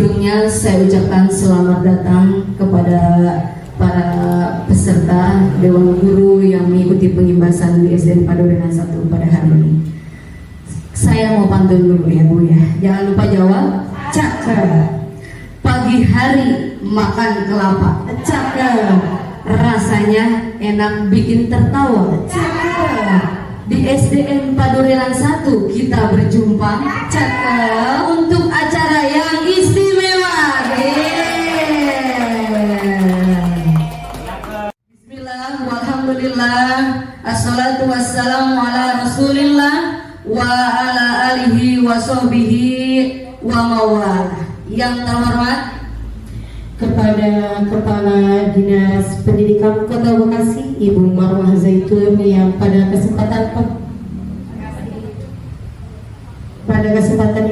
Sebelumnya saya ucapkan selamat datang kepada para peserta Dewan Guru yang mengikuti pengimbasan di SDN Padorenan 1 pada hari ini. Saya mau pantun dulu ya Bu ya. Jangan lupa jawab. Cakep. Pagi hari makan kelapa. Cakep. Rasanya enak bikin tertawa. Cakep. Di SDN Padorenan 1 kita berjumpa. Cakep. Untuk acara yang istimewa. Bismillah, walhamdulillah, assalatu wassalamu ala rasulillah wa ala alihi wa sahbihi wa mawala. Yang terhormat kepada Kepala Dinas Pendidikan Kota Bekasi Ibu Marwah Zaitun yang pada kesempatan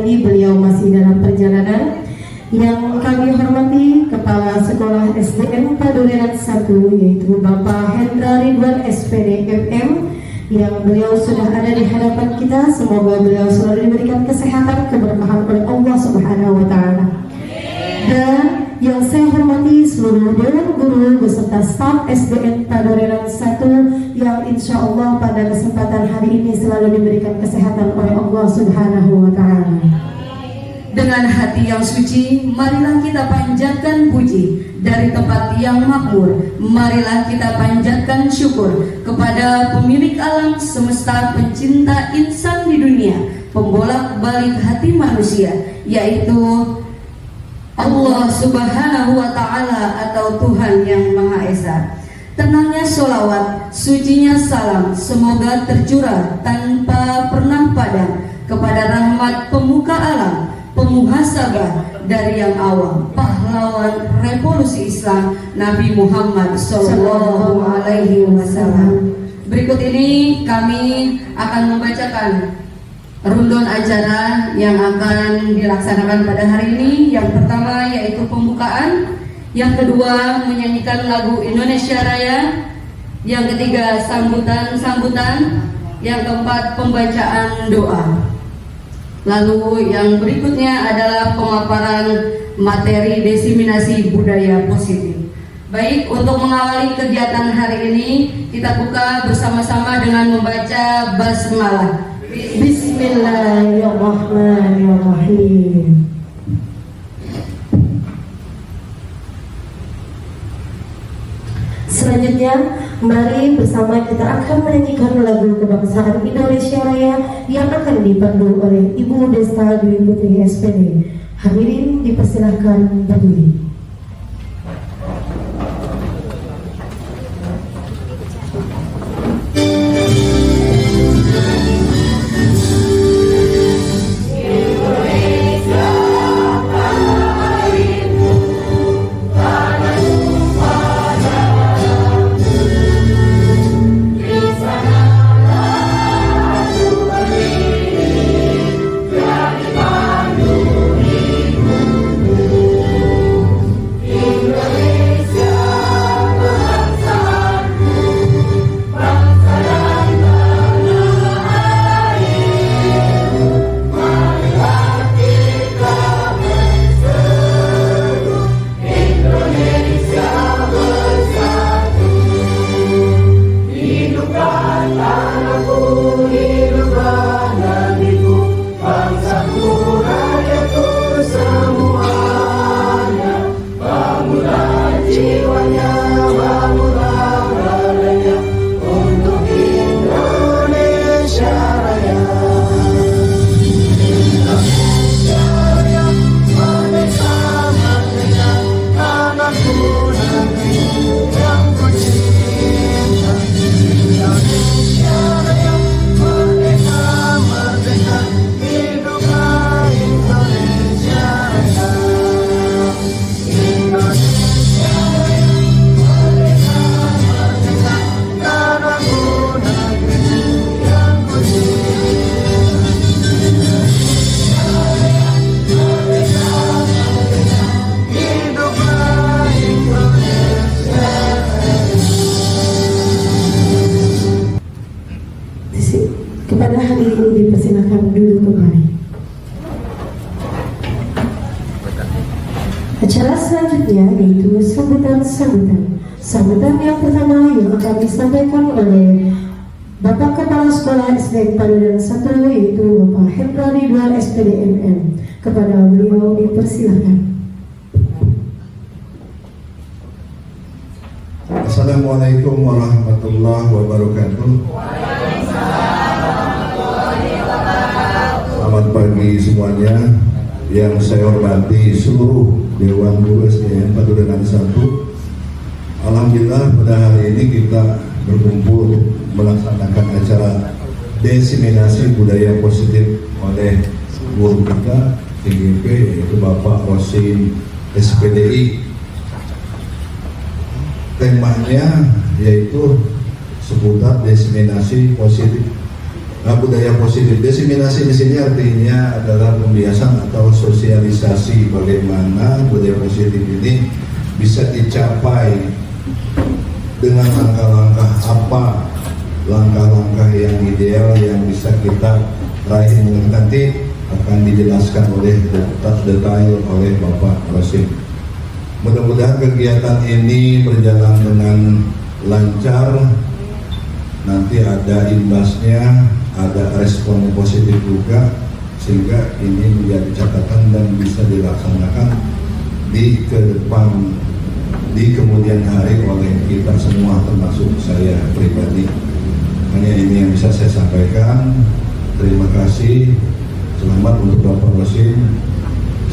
ini beliau masih dalam perjalanan. Yang kami hormati Kepala Sekolah SDN Padorenan 1 yaitu Bapak Hendra Ridwan SPD MM yang beliau sudah ada di hadapan kita. Semoga beliau selalu diberikan kesehatan, keberkahan oleh Allah Subhanahu wa taala. Dan yang saya hormati seluruh Dewan Guru beserta staf SDN Padorenan 1 yang insya Allah pada kesempatan hari ini selalu diberikan kesehatan oleh Allah Subhanahu wa taala. Dengan hati yang suci, marilah kita panjatkan puji dari tempat yang makmur. Marilah kita panjatkan syukur kepada pemilik alam semesta, pencinta insan di dunia, pembolak-balik hati manusia, yaitu Allah Subhanahu wa ta'ala atau Tuhan yang Maha Esa. Tenangnya sholawat, sucinya salam, semoga tercurah tanpa pernah padam kepada rahmat pemuka alam, pemuhasabah dari yang awam, pahlawan revolusi Islam Nabi Muhammad Sallallahu Alaihi Wasallam. Berikut ini kami akan membacakan rundown acara yang akan dilaksanakan pada hari ini. Yang pertama yaitu pembukaan, yang kedua menyanyikan lagu Indonesia Raya, yang ketiga sambutan, yang keempat pembacaan doa. Lalu yang berikutnya adalah pemaparan materi diseminasi budaya positif. Baik, untuk mengawali kegiatan hari ini kita buka bersama-sama dengan membaca basmalah. Bismillahirrahmanirrahim. Selanjutnya, mari bersama kita akan menyanyikan lagu kebangsaan Indonesia Raya yang akan dipandu oleh Ibu Desta Dwi Putri SPD. Hadirin dipersilahkan berdiri. Acara selanjutnya yaitu sambutan. Sambutan yang pertama yang akan disampaikan oleh Bapak Kepala Sekolah SDN Padurenan 1 yaitu Bapak Hendra Ridwan SPD MM. Kepada beliau dipersilakan. Assalamualaikum warahmatullahi wabarakatuh. Selamat pagi semuanya. Yang saya hormati seluruh Dewan Guru SDN Padurenan 1. Alhamdulillah pada hari ini kita berkumpul melaksanakan acara desiminasi budaya positif oleh guru kita TGP yaitu Bapak Rosim SPDI. Temanya yaitu seputar desiminasi positif budaya positif. Desiminasi di sini artinya adalah pembiasan atau sosialisasi bagaimana budaya positif ini bisa dicapai dengan langkah-langkah apa, langkah-langkah yang ideal yang bisa kita raih. Nanti akan dijelaskan oleh detail oleh Bapak Rosim. Mudah-mudahan kegiatan ini berjalan dengan lancar, nanti ada imbasnya, ada respon positif juga, sehingga ini menjadi catatan dan bisa dilaksanakan di ke depan, di kemudian hari oleh kita semua, termasuk saya pribadi. Hanya ini yang bisa saya sampaikan. Terima kasih. Selamat untuk Bapak Rosim.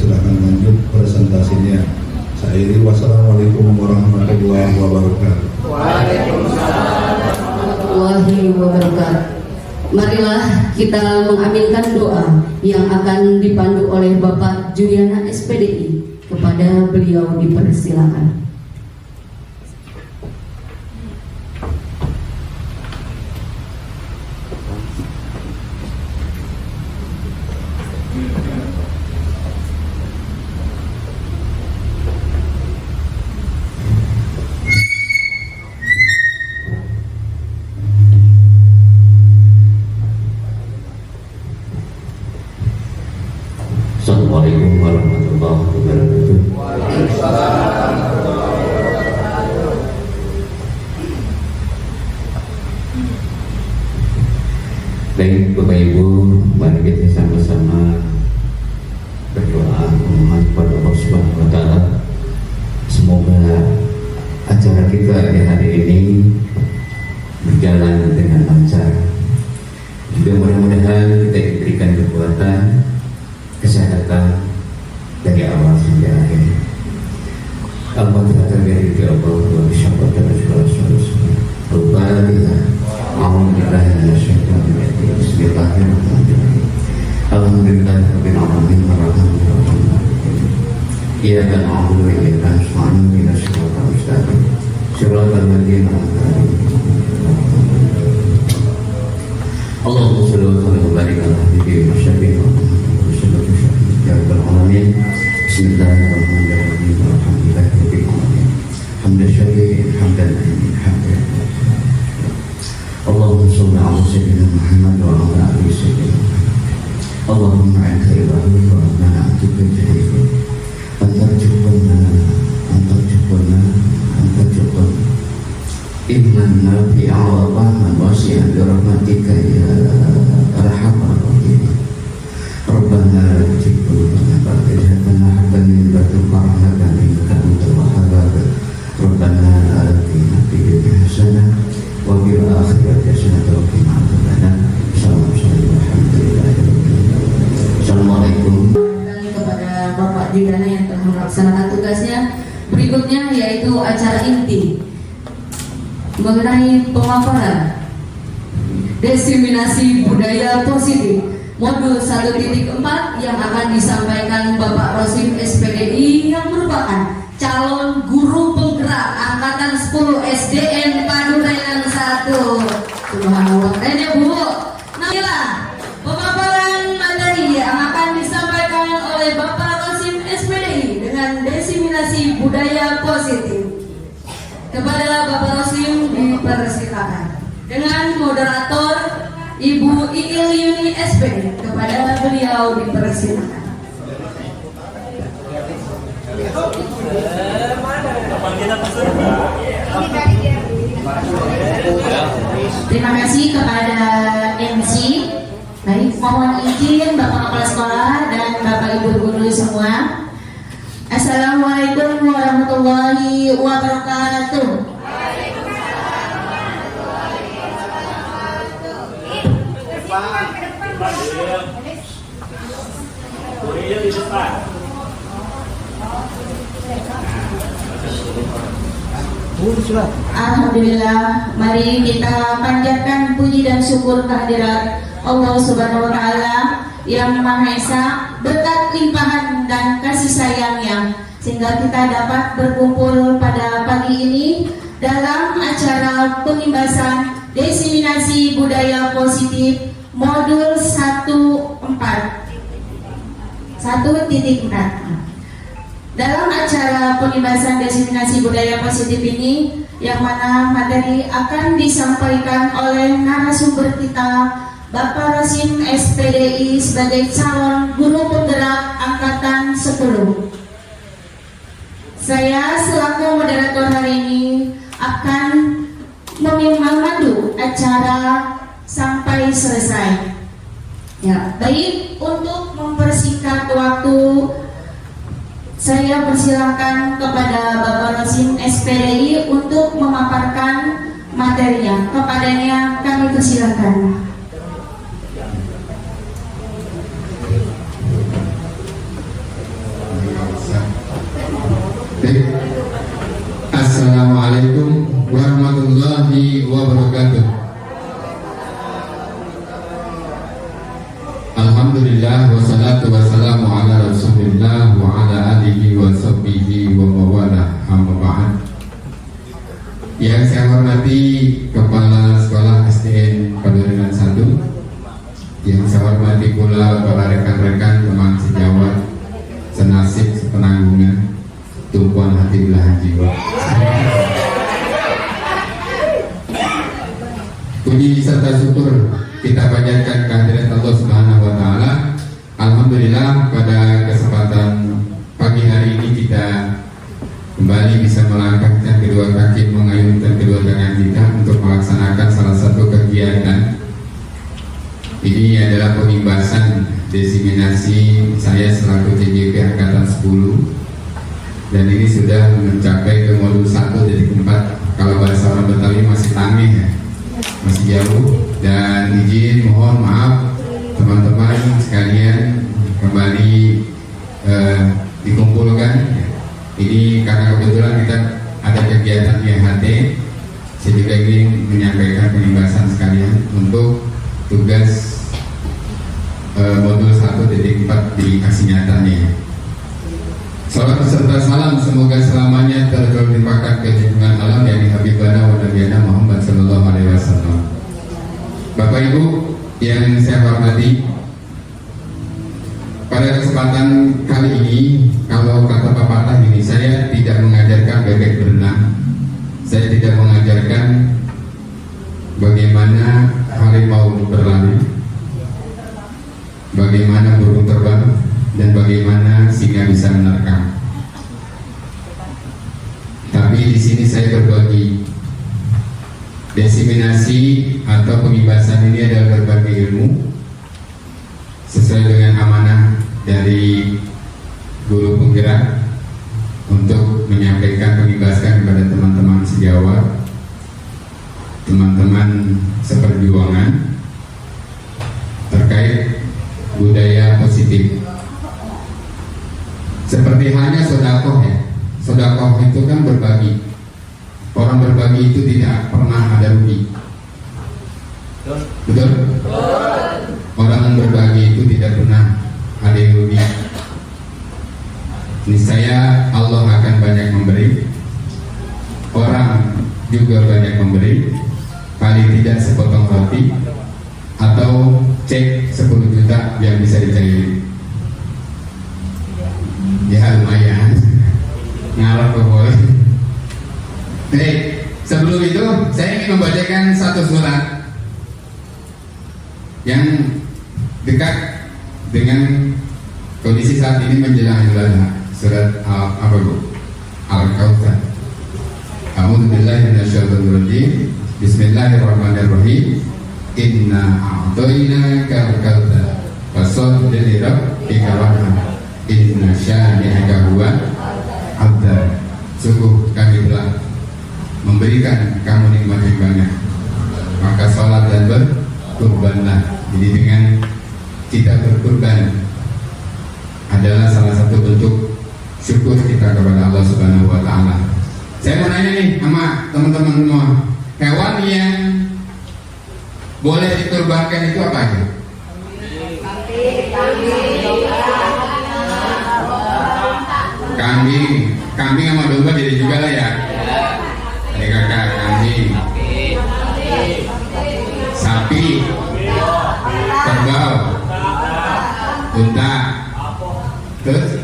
Silakan lanjut presentasinya. Saya wassalamualaikum warahmatullahi wabarakatuh. Waalaikumsalam warahmatullahi wabarakatuh. Marilah kita mengaminkan doa yang akan dipandu oleh Bapak Juliana SPDI. Kepada beliau dipersilakan. Assalamualaikum warahmatullahi wabarakatuh. Baik Bapak Ibu, mari kita sama-sama berdoa memohon kepada Allah Subhanahu wa Ta'ala. Semoga acara kita di hari ini berjalan dengan lancar. Juga mudah-mudahan kita diberikan kekuatan, kesehatan dari awal sampai akhir. Al-Fatihah terjadi di Allah wa bisyabat dan Al-Fatihah. A'udzubillahi minasyaitonir rajim. Bismillahirrahmanirrahim. Alhamdulillahirabbil alamin arrahmanir rahim. Iyyaka na'budu wa iyyaka nasta'in ihdinas siratal mustaqim. Siratal ladzina an'amta 'alaihim. Allahumma shalli wa sallim wa barik ala nabiyyina Muhammadin ya rabbal alamin. Bismillahirrahmanirrahim. Alhamdulillahirabbil alamin. Hamdan syakirin hamdan liman hamdan. Allahumma shalli ala sayyidina Muhammad wa ala ali sayyidina Muhammad. Allahumma anta ilahi wa ana atubu ilaik. Antarjuqna Inna fi a'laman wasi'an bi rahmatika ya arhamar rahimin. Rabbana la tuzigh qulubana ba'da idh hadaytana wa hab lana min ladunka rahmatan innaka antal wahhab. Rabbana atina fid dunya hasanah wa fil akhirati hasanah wa qina adzabannar. Assalamualaikum. Kepada Bapak Juliana yang telah melaksanakan tugasnya. Berikutnya yaitu acara inti mengenai pemaparan desiminasi budaya positif modul 1.4 yang akan disampaikan Bapak Rosim SPDI yang merupakan calon guru penggerak angkatan 10 SDN Padurenan 1. Subhanallah, keren ya Bu. Nah, inilah pemaparan materi yang akan disampaikan oleh Bapak Rosim SPDI dengan desiminasi budaya positif. Kepada Bapak Rosim dipersilakan dengan moderator Ibu Iil Yuni SPD. Kepada beliau dipersilakan. Terima kasih kepada MC. Baik, mohon izin Bapak Kepala Sekolah dan Bapak Ibu Guru semua. Assalamualaikum warahmatullahi wabarakatuh. Alhamdulillah, mari kita panjatkan puji dan syukur kehadirat Allah Subhanahu wa Ta'ala yang Maha Esa, berkat limpahan dan kasih sayangnya sehingga kita dapat berkumpul pada pagi ini dalam acara pengimbasan diseminasi budaya positif modul 1.4. Dalam acara pengimbasan diseminasi budaya positif ini, yang mana materi akan disampaikan oleh narasumber kita, Bapak Rasim SPDI sebagai calon guru penggerak angkatan 10. Saya selaku moderator hari ini akan memandu acara sampai selesai. Ya, baik, untuk mempersingkat waktu, saya persilakan kepada Bapak Rasim SPDI untuk memaparkan materinya. Kepadanya kami persilakan. Assalamualaikum warahmatullahi wabarakatuh. Alhamdulillah wassalatu wassalamu ala rasulillah wa ala alihi wa sahbihi wa mawala, amma ba'd. Yang saya hormati Kepala Sekolah SDN Padurenan 1, yang saya hormati pula para rekan-rekan teman sejawat, senasib sepenanggungan, tumpuan hati belahan jiwa. Puji serta syukur kita panjatkan kehadirat Allah Subhanahu wa Ta'ala. Alhamdulillah, pada kesempatan pagi hari ini kita kembali bisa melangkahkan kedua kaki, mengayunkan kedua tangan kita untuk melaksanakan salah satu kegiatan. Ini adalah pengimbasan diseminasi saya selaku CJP angkatan 10, dan ini sudah mencapai ke modul 1.4. Kalau bahasa orang Betawi masih tangih ya, masih jauh. Dan izin mohon maaf teman-teman sekalian kembali dikumpulkan. Ini karena kebetulan kita ada kegiatan IHT. Saya juga ingin menyampaikan pengimbasan sekalian untuk tugas modul 1.4 di aksi nyatanya. Salam serta salam semoga selamanya terlimpahkan kejunjungan alam yang Habibana wa Nabiyana Muhammad sallallahu alaihi wasallam. Bapak Ibu yang saya hormati, pada kesempatan kali ini, kalau kata pepatah ini, saya tidak mengajarkan bebek berenang, saya tidak mengajarkan bagaimana harimau berlari, bagaimana burung terbang, dan bagaimana singa bisa menerkam. Tapi di sini saya berbagi. Diseminasi atau pengimbasan ini adalah berbagi ilmu sesuai dengan amanah dari guru penggerak untuk menyampaikan pengimbasan kepada teman-teman sejawat, teman-teman seperjuangan terkait budaya positif. Seperti halnya sodakoh ya, sodakoh itu kan berbagi. Orang berbagi itu tidak pernah ada rugi. Betul? Orang yang berbagi itu tidak pernah ada yang rugi. Niscaya Allah akan banyak memberi, orang juga banyak memberi, paling tidak sepotong roti atau cek 10 juta yang bisa dicairi. Ya lumayan, ngarep boleh. Baik, sebelum itu saya ingin membacakan satu surat yang dekat dengan kondisi saat ini menjelang Idul Adha. surat apa Bu? Al-Kautsar. A'udzubillahi minasyaitonirrajim. Bismillahirrahmanirrahim. Inna a'tainaka al-kautsar. Fasholli li rabbika wanhar. Inna syani'aka huwal abtar. Sungguh kami telah memberikan kamu nikmat yang banyak, maka sholat dan berkurbanlah. Jadi dengan kita berkurban adalah salah satu bentuk syukur kita kepada Allah Subhanahu wa Ta'ala. Saya mau nanya nih sama teman-teman semua, hewan yang boleh dikurbankan itu apa aja? Kambing sama domba jadi juga lah ya. Ada kakak, kambing, sapi, kerbau, unta, terus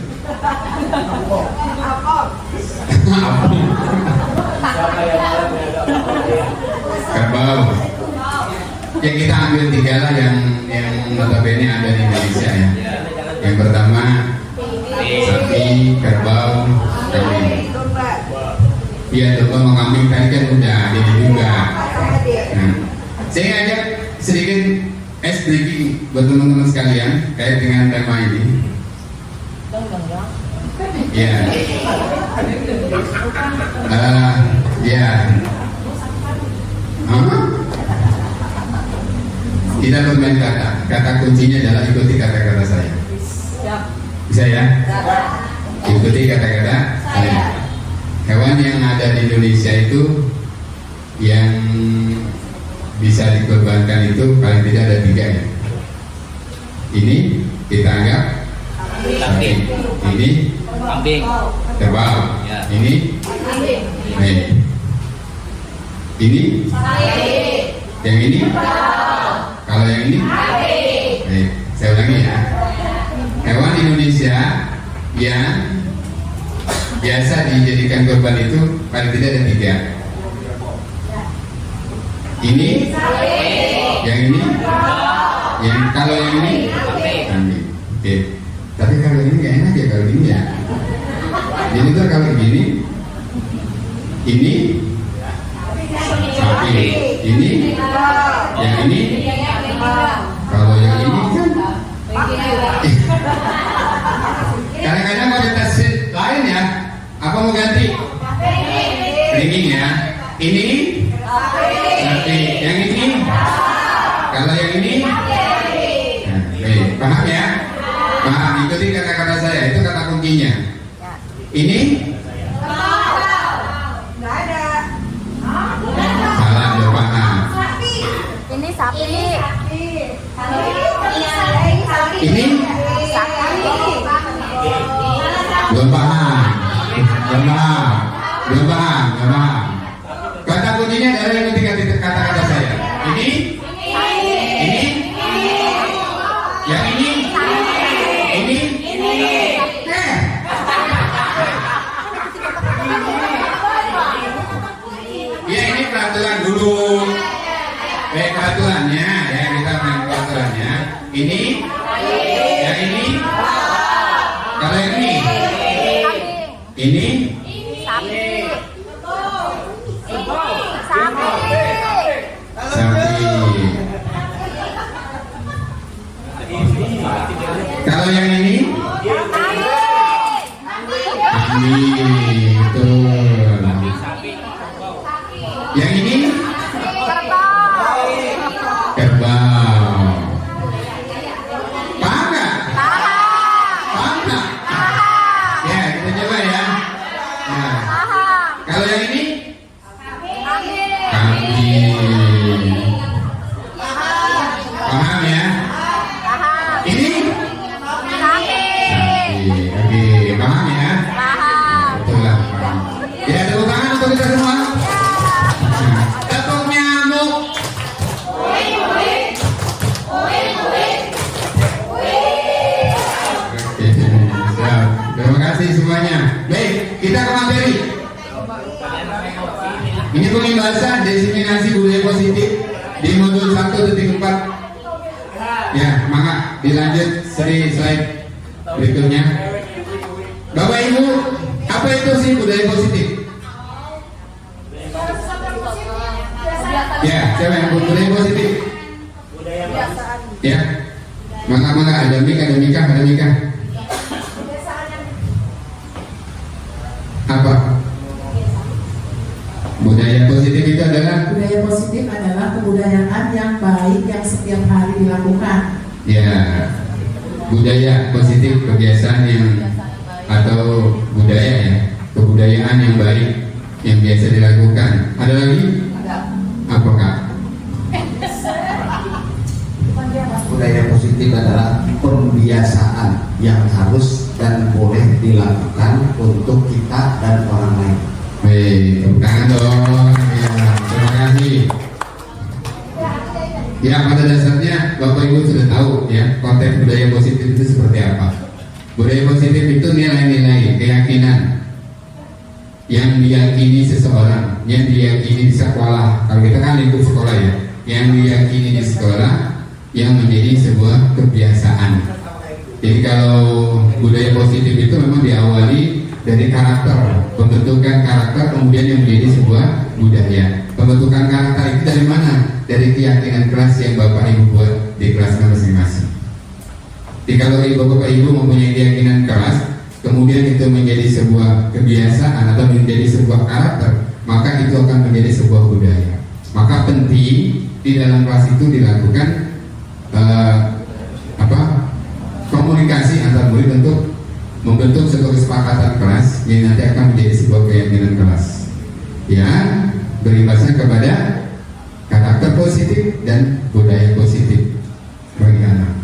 kerbau. Yang kita ambil tiga lah yang notabene ada di Indonesia ya. Yang pertama sapi, kerbau, kambing. Iya, domba sama kambing tadi kan udah jadi juga. Nah, saya ngajak sedikit breaking buat teman-teman sekalian kait dengan tema ini. Ya, ya. Kita bermain kata. Kata kuncinya adalah ikuti kata-kata saya. Bisa ya? Ikuti kata-kata saya. Hewan yang ada di Indonesia itu yang bisa dikorbankan itu paling tidak ada 3 ya. Ini kita anggap sapi. Ini kambing. kerbau. Ya. Ini baik. Ini yang ini. Kalau yang ini baik. Saya ulangi ya. Hewan Indonesia yang biasa dijadikan korban itu paling tidak ada 3. Ini, yang ini, kalau yang ini, kambing. Oke. Tapi kalau ini nggak enak ya kalau gini ya. Jadi tuh kalau gini, ini sapi, ini, yang ini, kalau yang ini kan. Kadang-kadang mau tes lain ya. Apa mau ganti? Ringing ya. Ini sapi. Yang ini? Kalau yang ini? Nah, baik. Paham ya? Paham. Ikuti kata-kata saya. Itu kata kuncinya. Ini? Salah, belum paham. Ini sapi. Ini? Belum paham. Belum paham. Kata kuncinya adalah yang ikuti kata-kata saya. Ini, yang ini. Ya ini peraturan dulu. Peraturannya ya, kita main peraturannya. Ini, yang ini. Kalau yang ini. Ini Sapi. Kalau yang ini betul. Yang ini kerbau. Paham nggak? Paham nggak? Ya kita coba ya. Nah, kalau yang ini kambing. Paham ya? Ini sapi. Oke, paham ya? Betul lah. Ya, tepuk tangan untuk kita semua. Tepuk nyamuk. Oke, siap. Terima kasih semuanya. Baik, kita ke materi. Ini pembahasan diseminasi budaya positif di modul 1.4. Ya, maka dilanjut slide berikutnya. Bapak Ibu, apa itu sih budaya positif? Ya, siapa yang budaya positif? Ya, maka ada Mika. Apa? Budaya positif itu adalah Budaya positif adalah kebudayaan yang baik yang setiap hari dilakukan. ya budaya positif, kebiasaan yang atau budaya ya, kebudayaan yang baik yang biasa dilakukan. Ada lagi? Apakah? Budaya positif adalah pembiasaan yang harus dan boleh dilakukan untuk kita dan orang lain. Baik, tepuk tangan dong. Ya, terima kasih. Ya, pada dasarnya Bapak Ibu sudah tahu ya konteks budaya positif itu seperti apa. Budaya positif itu nilai-nilai, keyakinan yang diyakini seseorang, yang diyakini di sekolah. Kalau kita kan lingkup sekolah ya, yang diyakini di sekolah, yang menjadi sebuah kebiasaan. Jadi kalau budaya positif itu memang diawali dari karakter, pembentukan karakter, kemudian yang menjadi sebuah budaya. Pembentukan karakter itu dari mana? Dari keyakinan kelas yang Bapak Ibu buat di kelasnya masing-masing. Jadi kalau Bapak Ibu mempunyai keyakinan keras, kemudian itu menjadi sebuah kebiasaan atau menjadi sebuah karakter, maka itu akan menjadi sebuah budaya. Maka penting di dalam kelas itu dilakukan komunikasi antar murid untuk membentuk sebuah kesepakatan kelas yang nanti akan menjadi sebuah keyakinan kelas. Ya, berimbasnya kepada karakter positif dan budaya positif bagi anak.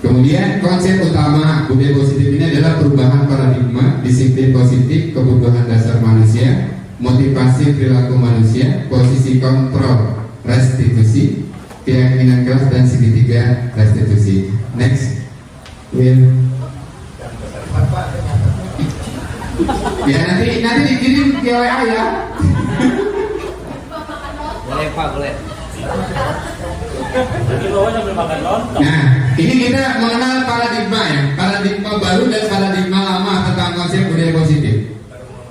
Kemudian konsep utama budaya positif ini adalah perubahan paradigma, disiplin positif, kebutuhan dasar manusia, motivasi perilaku manusia, posisi kontrol, restitusi, keyakinan kelas dan segitiga restitusi. Next, Will. Ya nanti dikirim ke WA ya. Boleh Pak, boleh. Nah, ini kita mengenal paradigma ya, paradigma baru dan paradigma lama tentang konsep budaya positif.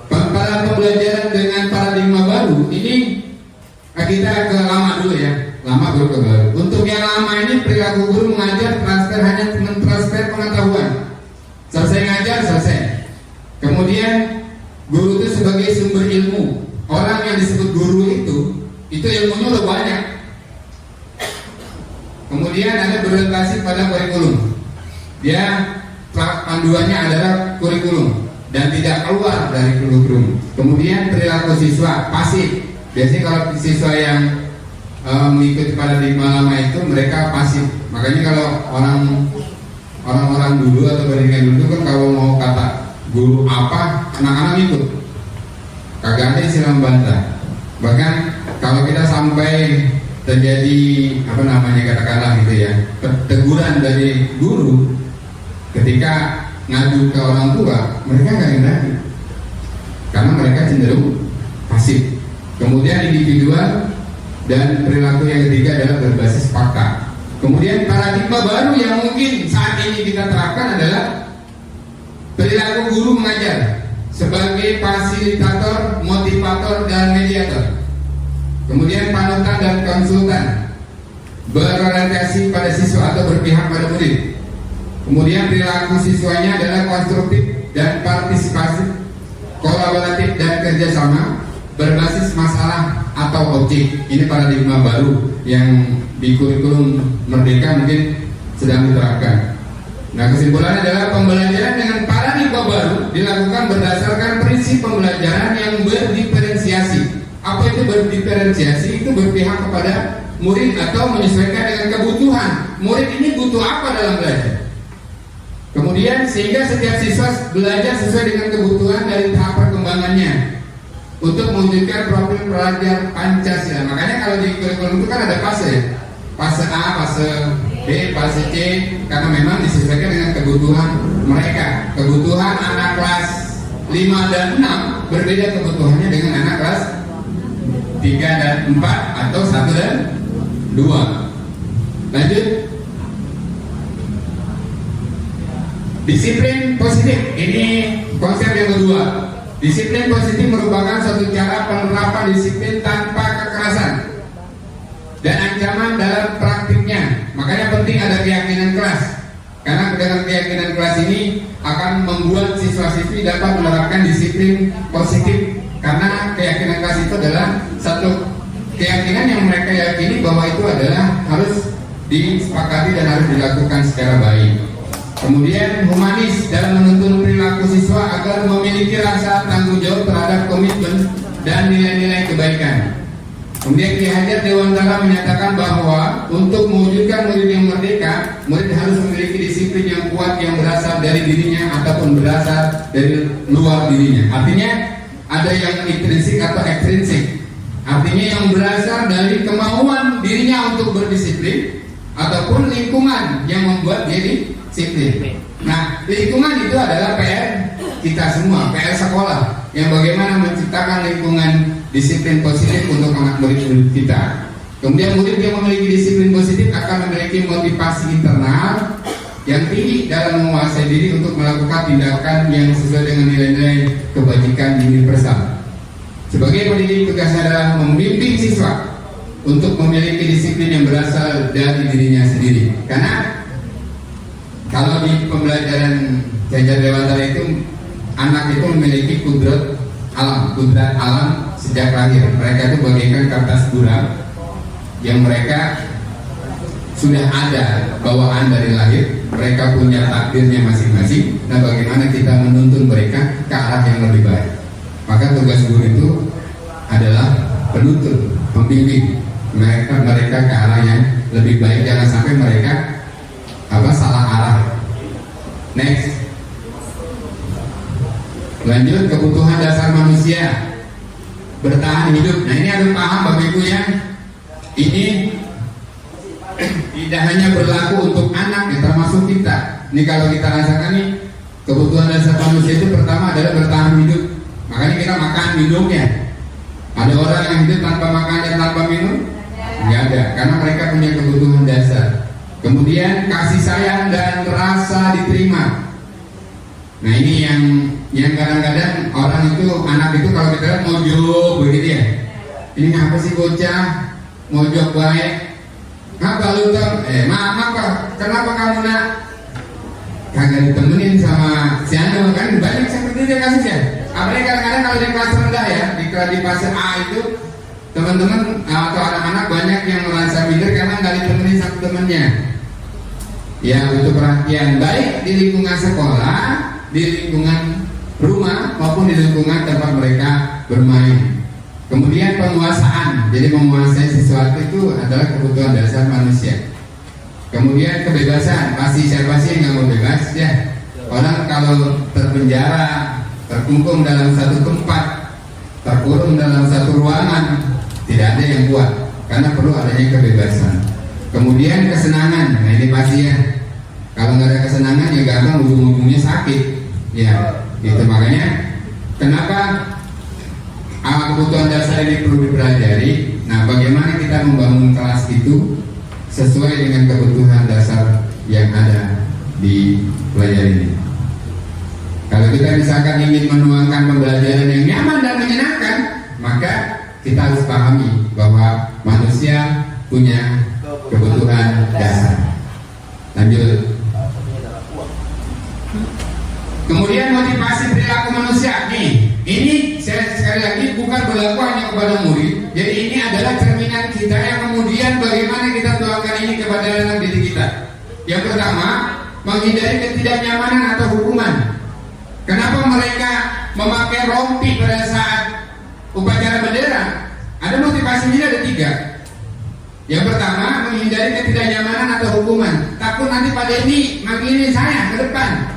Pada pembelajaran dengan paradigma baru ini kita ke lama dulu ya, lama baru ke baru. Untuk yang lama ini perilaku guru mengajar transfer hanya mentransfer pengetahuan. Selesai ngajar selesai. Kemudian guru itu sebagai sumber ilmu. Orang yang disebut guru itu ilmunya lebih banyak. Kemudian ada berorientasi pada kurikulum. Dia panduannya adalah kurikulum dan tidak keluar dari kurikulum. Kemudian perilaku siswa pasif. Biasanya kalau siswa yang mengikuti paradigma lama itu mereka pasif. Makanya kalau orang-orang dulu atau pendidikan dulu kan kalau mau kata guru apa, anak-anak ikut. Kagak ada istilah membantah. Bahkan kalau kita sampai terjadi katakanlah gitu ya, teguran dari guru ketika ngadu ke orang tua, mereka nggak berani karena mereka cenderung pasif. Kemudian individual dan perilaku yang ketiga adalah berbasis fakta. Kemudian paradigma baru yang mungkin saat ini kita terapkan adalah perilaku guru mengajar sebagai fasilitator, motivator, dan mediator. Kemudian panutan dan konsultan, berorientasi pada siswa atau berpihak pada murid. Kemudian perilaku siswanya adalah konstruktif dan partisipatif, kolaboratif dan kerjasama, berbasis masalah atau objek. Ini paradigma baru yang di kurikulum Merdeka mungkin sedang diterapkan. Nah, kesimpulannya adalah pembelajaran dengan paradigma baru dilakukan berdasarkan prinsip pembelajaran yang berdiferensiasi. Apa itu berdiferensiasi? Itu berpihak kepada murid atau menyesuaikan dengan kebutuhan. Murid ini butuh apa dalam belajar? Kemudian sehingga setiap siswa belajar sesuai dengan kebutuhan dari tahap perkembangannya untuk mewujudkan profil pelajar Pancasila. Makanya kalau di kurikulum itu kan ada fase ya? Fase A, fase B, fase C, karena memang disesuaikan dengan kebutuhan mereka. Kebutuhan anak kelas 5 dan 6 berbeda kebutuhannya dengan anak kelas 3 dan 4 atau 1 dan 2. Lanjut. Disiplin positif, ini konsep yang kedua. Disiplin positif merupakan suatu cara penerapan disiplin tanpa kekerasan dan ancaman dalam praktiknya. Makanya penting ada keyakinan kelas, karena dengan keyakinan kelas ini akan membuat siswa-siswi dapat menerapkan disiplin positif. Karena keyakinan kelas itu adalah satu keyakinan yang mereka yakini bahwa itu adalah harus disepakati dan harus dilakukan secara baik. Kemudian humanis dalam menuntun perilaku siswa agar memiliki rasa tanggung jawab terhadap komitmen dan nilai-nilai kebaikan. Kemudian Ki Hajar Dewantara menyatakan bahwa untuk mewujudkan murid yang merdeka, murid harus memiliki disiplin yang kuat yang berasal dari dirinya ataupun berasal dari luar dirinya. Artinya ada yang intrinsik atau ekstrinsik. Artinya yang berasal dari kemauan dirinya untuk berdisiplin ataupun lingkungan yang membuat diri disiplin. Nah, lingkungan itu adalah PR kita semua, PR sekolah, yang bagaimana menciptakan lingkungan disiplin positif untuk anak murid kita. Kemudian murid yang memiliki disiplin positif akan memiliki motivasi internal yang tinggi dalam menguasai diri untuk melakukan tindakan yang sesuai dengan nilai-nilai kebajikan universal. Sebagai pendidik, tugasnya adalah membimbing siswa untuk memiliki disiplin yang berasal dari dirinya sendiri. Karena kalau di pembelajaran Ki Hajar Dewantara itu, anak itu memiliki kudrat alam sejak lahir. Mereka itu bagaikan kertas buram yang mereka sudah ada bawaan dari lahir. Mereka punya takdirnya masing-masing. Nah, bagaimana kita menuntun mereka ke arah yang lebih baik? Maka tugas guru itu adalah penuntun, membimbing mereka ke arah yang lebih baik. Jangan sampai mereka salah arah. Next, lanjut, kebutuhan dasar manusia bertahan hidup. Nah, ini harus paham Bapak Ibu ya. Ini tidak hanya berlaku untuk anak ya, termasuk kita. Ini kalau kita rasakan nih, kebutuhan dasar manusia itu pertama adalah bertahan hidup. Makanya kita makan minum ya. Ada orang yang hidup tanpa makan dan tanpa minum? Nggak ada, karena mereka punya kebutuhan dasar. Kemudian kasih sayang dan rasa diterima. Nah, ini yang kadang-kadang orang itu, anak itu kalau kita lihat mojok begitu ya. Ini apa sih bocah mojok baik? Apa lu tuh? Maaf, kenapa kamu nak kagak ditemenin sama si Anu? Kan banyak seperti itu kasusnya. Apalagi kadang-kadang kalau di kelas rendah ya, di fase A itu teman-teman atau anak-anak banyak yang merasa minder karena nggak ditemenin sama temennya. Ya, untuk perhatian baik di lingkungan sekolah, di lingkungan rumah maupun di lingkungan tempat mereka bermain. Kemudian penguasaan, jadi menguasai sesuatu itu adalah kebutuhan dasar manusia. Kemudian kebebasan, pasti siapa sih yang nggak mau bebas ya? Orang kalau terpenjara, terkungkung dalam satu tempat, terkurung dalam satu ruangan, tidak ada yang kuat, karena perlu adanya kebebasan. Kemudian kesenangan, nah ini pasti ya. Kalau nggak ada kesenangan ya gampang ujung-ujungnya sakit, ya. Gitu, makanya kenapa kebutuhan dasar ini perlu dipelajari. Nah, bagaimana kita membangun kelas itu sesuai dengan kebutuhan dasar yang ada di pelajaran ini. Kalau kita misalkan ingin menuangkan pembelajaran yang nyaman dan menyenangkan, maka kita harus pahami bahwa manusia punya kebutuhan dasar. Lanjut. Kemudian motivasi perilaku manusia. Nih, ini saya sekali lagi bukan berlaku hanya kepada murid. Jadi ini adalah cerminan kita yang kemudian bagaimana kita tuangkan ini kepada anak didik kita. Yang pertama, menghindari ketidaknyamanan atau hukuman. Kenapa mereka memakai rompi pada saat upacara bendera? Ada motivasinya, ada 3. Yang pertama, menghindari ketidaknyamanan atau hukuman. Takut nanti Pak Denny makilin saya ke depan.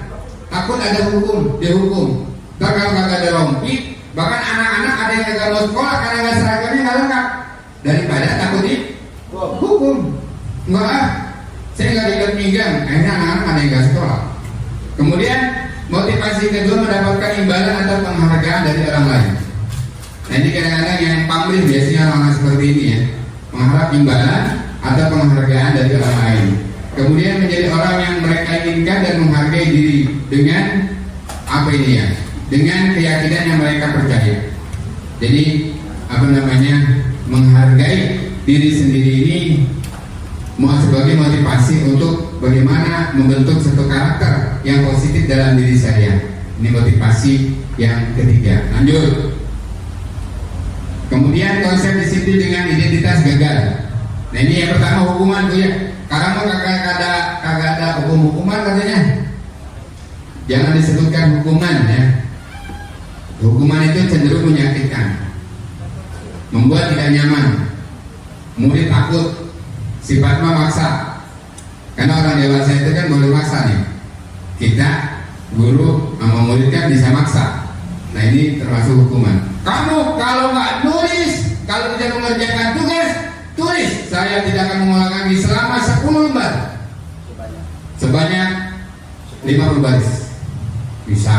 Takut ada hukum, dihukum. Ntar kalau nggak ada rompi, bahkan anak-anak ada yang gagal mau sekolah karena nggak seragamnya nggak lengkap. Daripada takut hukum. Enggak, saya nggak ikut pinggang. Akhirnya anak-anak ada yang nggak sekolah. Kemudian motivasi kedua, mendapatkan imbalan atau penghargaan dari orang lain. Nah, ini kadang-kadang yang pamrih biasanya orang seperti ini ya, mengharap imbalan atau penghargaan dari orang lain. Kemudian menjadi orang yang mereka inginkan dan menghargai diri dengan apa ini ya? Dengan keyakinan yang mereka percaya. Jadi apa namanya, menghargai diri sendiri ini sebagai motivasi untuk bagaimana membentuk satu karakter yang positif dalam diri saya. Ini motivasi yang ketiga. Lanjut. Kemudian konsep disiplin dengan identitas gagal. Nah ini yang pertama, hukuman tuh ya. Karena mau kagak ada hukuman katanya. Jangan disebutkan hukuman ya. Hukuman itu cenderung menyakitkan, membuat tidak nyaman. Murid takut, sifat memaksa. Karena orang dewasa itu kan boleh maksa nih. Kita guru sama murid kan bisa maksa. Nah ini termasuk hukuman. Kamu kalau nggak nulis, kalau tidak mengerjakan tugas, tulis. Saya tidak akan mengulang lagi selama 10 lembar. Sebanyak 50 baris. Bisa.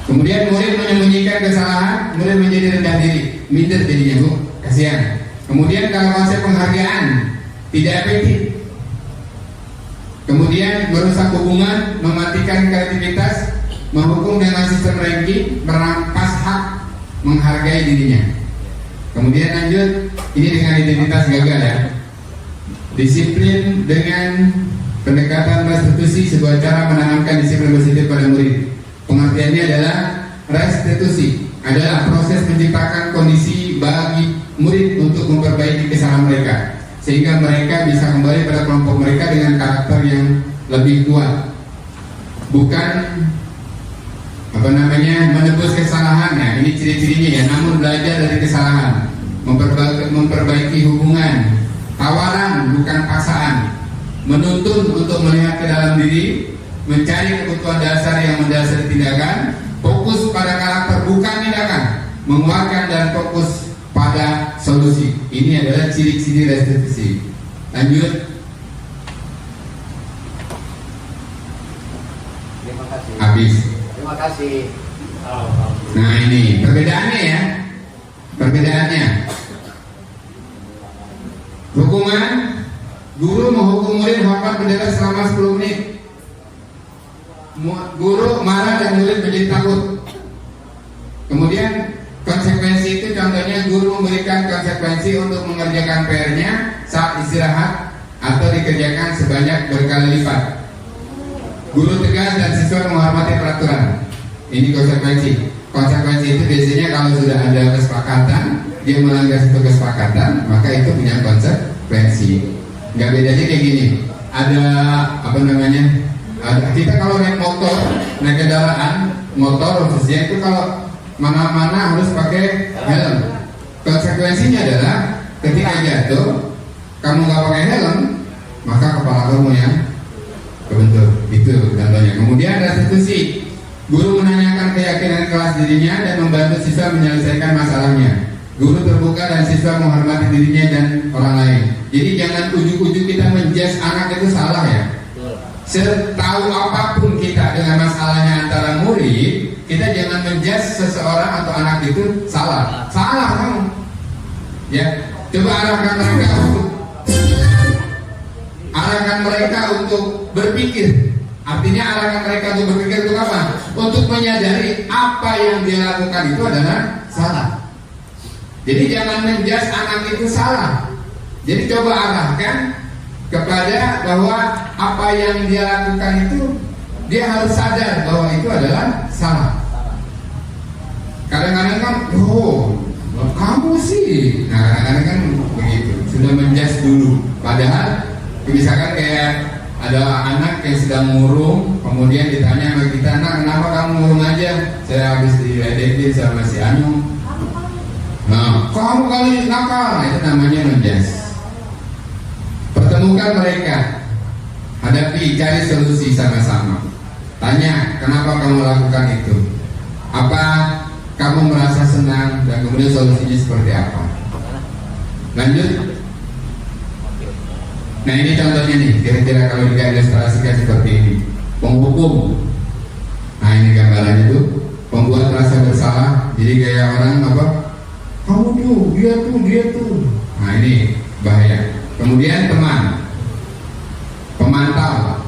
Kemudian murid menyembunyikan kesalahan, murid menjadi rendah diri, minder jadinya bu, kasihan. Kemudian kalau konsep penghargaan tidak efektif. Kemudian merusak hubungan, mematikan kreativitas, menghukum dengan sistem ranking, merampas hak menghargai dirinya. Kemudian lanjut, ini dengan identitas gagal ya. Disiplin dengan pendekatan restitusi, sebuah cara menanamkan disiplin positif pada murid. Pengertiannya adalah restitusi adalah proses menciptakan kondisi bagi murid untuk memperbaiki kesalahan mereka, sehingga mereka bisa kembali pada kelompok mereka dengan karakter yang lebih kuat. Bukan apa namanya, menebus kesalahan ya, ini ciri-cirinya ya, namun belajar dari kesalahan, memperbaiki hubungan, tawaran bukan paksaan, menuntun untuk melihat ke dalam diri, mencari kebutuhan dasar yang mendasari tindakan, fokus pada karakter bukan tindakan, menguatkan dan fokus pada solusi. Ini adalah ciri-ciri restitusi. Lanjut. Terima kasih. Habis. Terima kasih. Nah ini perbedaannya ya. Perbedaannya. Hukuman, guru menghukum murid hormat bendera selama 10 menit. Guru marah dan murid menjadi takut. Kemudian konsekuensi itu contohnya guru memberikan konsekuensi untuk mengerjakan PR-nya saat istirahat atau dikerjakan sebanyak berkali lipat. Guru tegas dan siswa menghormati peraturan. Ini konsekuensi. Konsekuensi itu biasanya kalau sudah ada kesepakatan, dia melanggar satu kesepakatan, maka itu punya konsekuensi. Nggak bedanya kayak gini. Ada apa namanya? Kita kalau naik motor, naik kendaraan motor khususnya itu kalau mana-mana harus pakai helm. Konsekuensinya adalah ketika jatuh, kamu nggak pakai helm, maka kepala kamu yang kebentur. Itu contohnya. Kemudian restitusi, guru menanyakan keyakinan kelas dirinya dan membantu siswa menyelesaikan masalahnya. Guru terbuka dan siswa menghormati dirinya dan orang lain. Jadi jangan ujuk-ujuk kita menjudge anak itu salah ya. Setahu apapun kita dengan masalahnya antara murid, kita jangan menjudge seseorang atau anak itu salah. Salah kamu. Ya, coba arahkan mereka untuk berpikir. Artinya arahkan mereka untuk berpikir untuk apa? Untuk menyadari apa yang dia lakukan itu adalah salah. Jadi jangan menjudge anak itu salah. Jadi coba arahkan kepada bahwa apa yang dia lakukan itu dia harus sadar bahwa itu adalah salah. Kadang-kadang kan, kamu sih. Nah kadang-kadang kan begitu, sudah menjudge dulu. Padahal misalkan kayak ada anak yang sedang murung, kemudian ditanya sama kita, nak kenapa kamu murung aja? Saya habis diledekin sama si Anu. Nah, kamu kali nakal, itu namanya menjudge. Pertemukan mereka, hadapi, cari solusi sama-sama. Tanya, kenapa kamu lakukan itu? Apa kamu merasa senang dan kemudian solusinya seperti apa? Lanjut. Nah ini contohnya nih, kira-kira kalau diilustrasikan seperti ini. Penghukum. Nah ini gambarannya tuh, pembuat rasa bersalah. Jadi kayak orang apa? Kamu tuh, dia tuh. Nah ini bahaya. Kemudian teman. pemantau.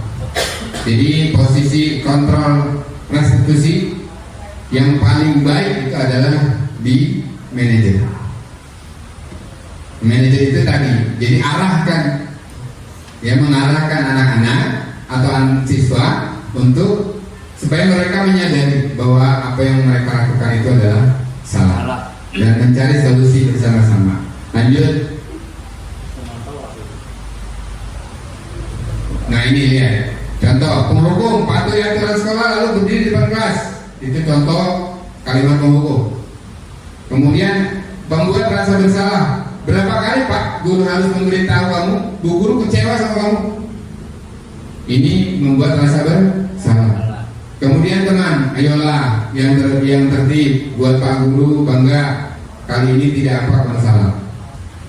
Jadi posisi kontrol restitusi yang paling baik itu adalah di manajer. Manajer itu tadi, jadi arahkan, ya, mengarahkan anak-anak atau siswa untuk supaya mereka menyadari bahwa apa yang mereka lakukan itu adalah salah dan mencari solusi bersama-sama. Lanjut. Nah ini lihat contoh penghukum patuhi aturan sekolah lalu berdiri di depan kelas, itu contoh kalimat penghukum. Kemudian membuat rasa bersalah. Berapa kali Pak guru harus memberitahu kamu, Bu Guru kecewa sama kamu? Ini membuat rasa bersalah. Kemudian teman, ayolah yang tertib, buat Pak Guru bangga. Kali ini tidak apa masalah.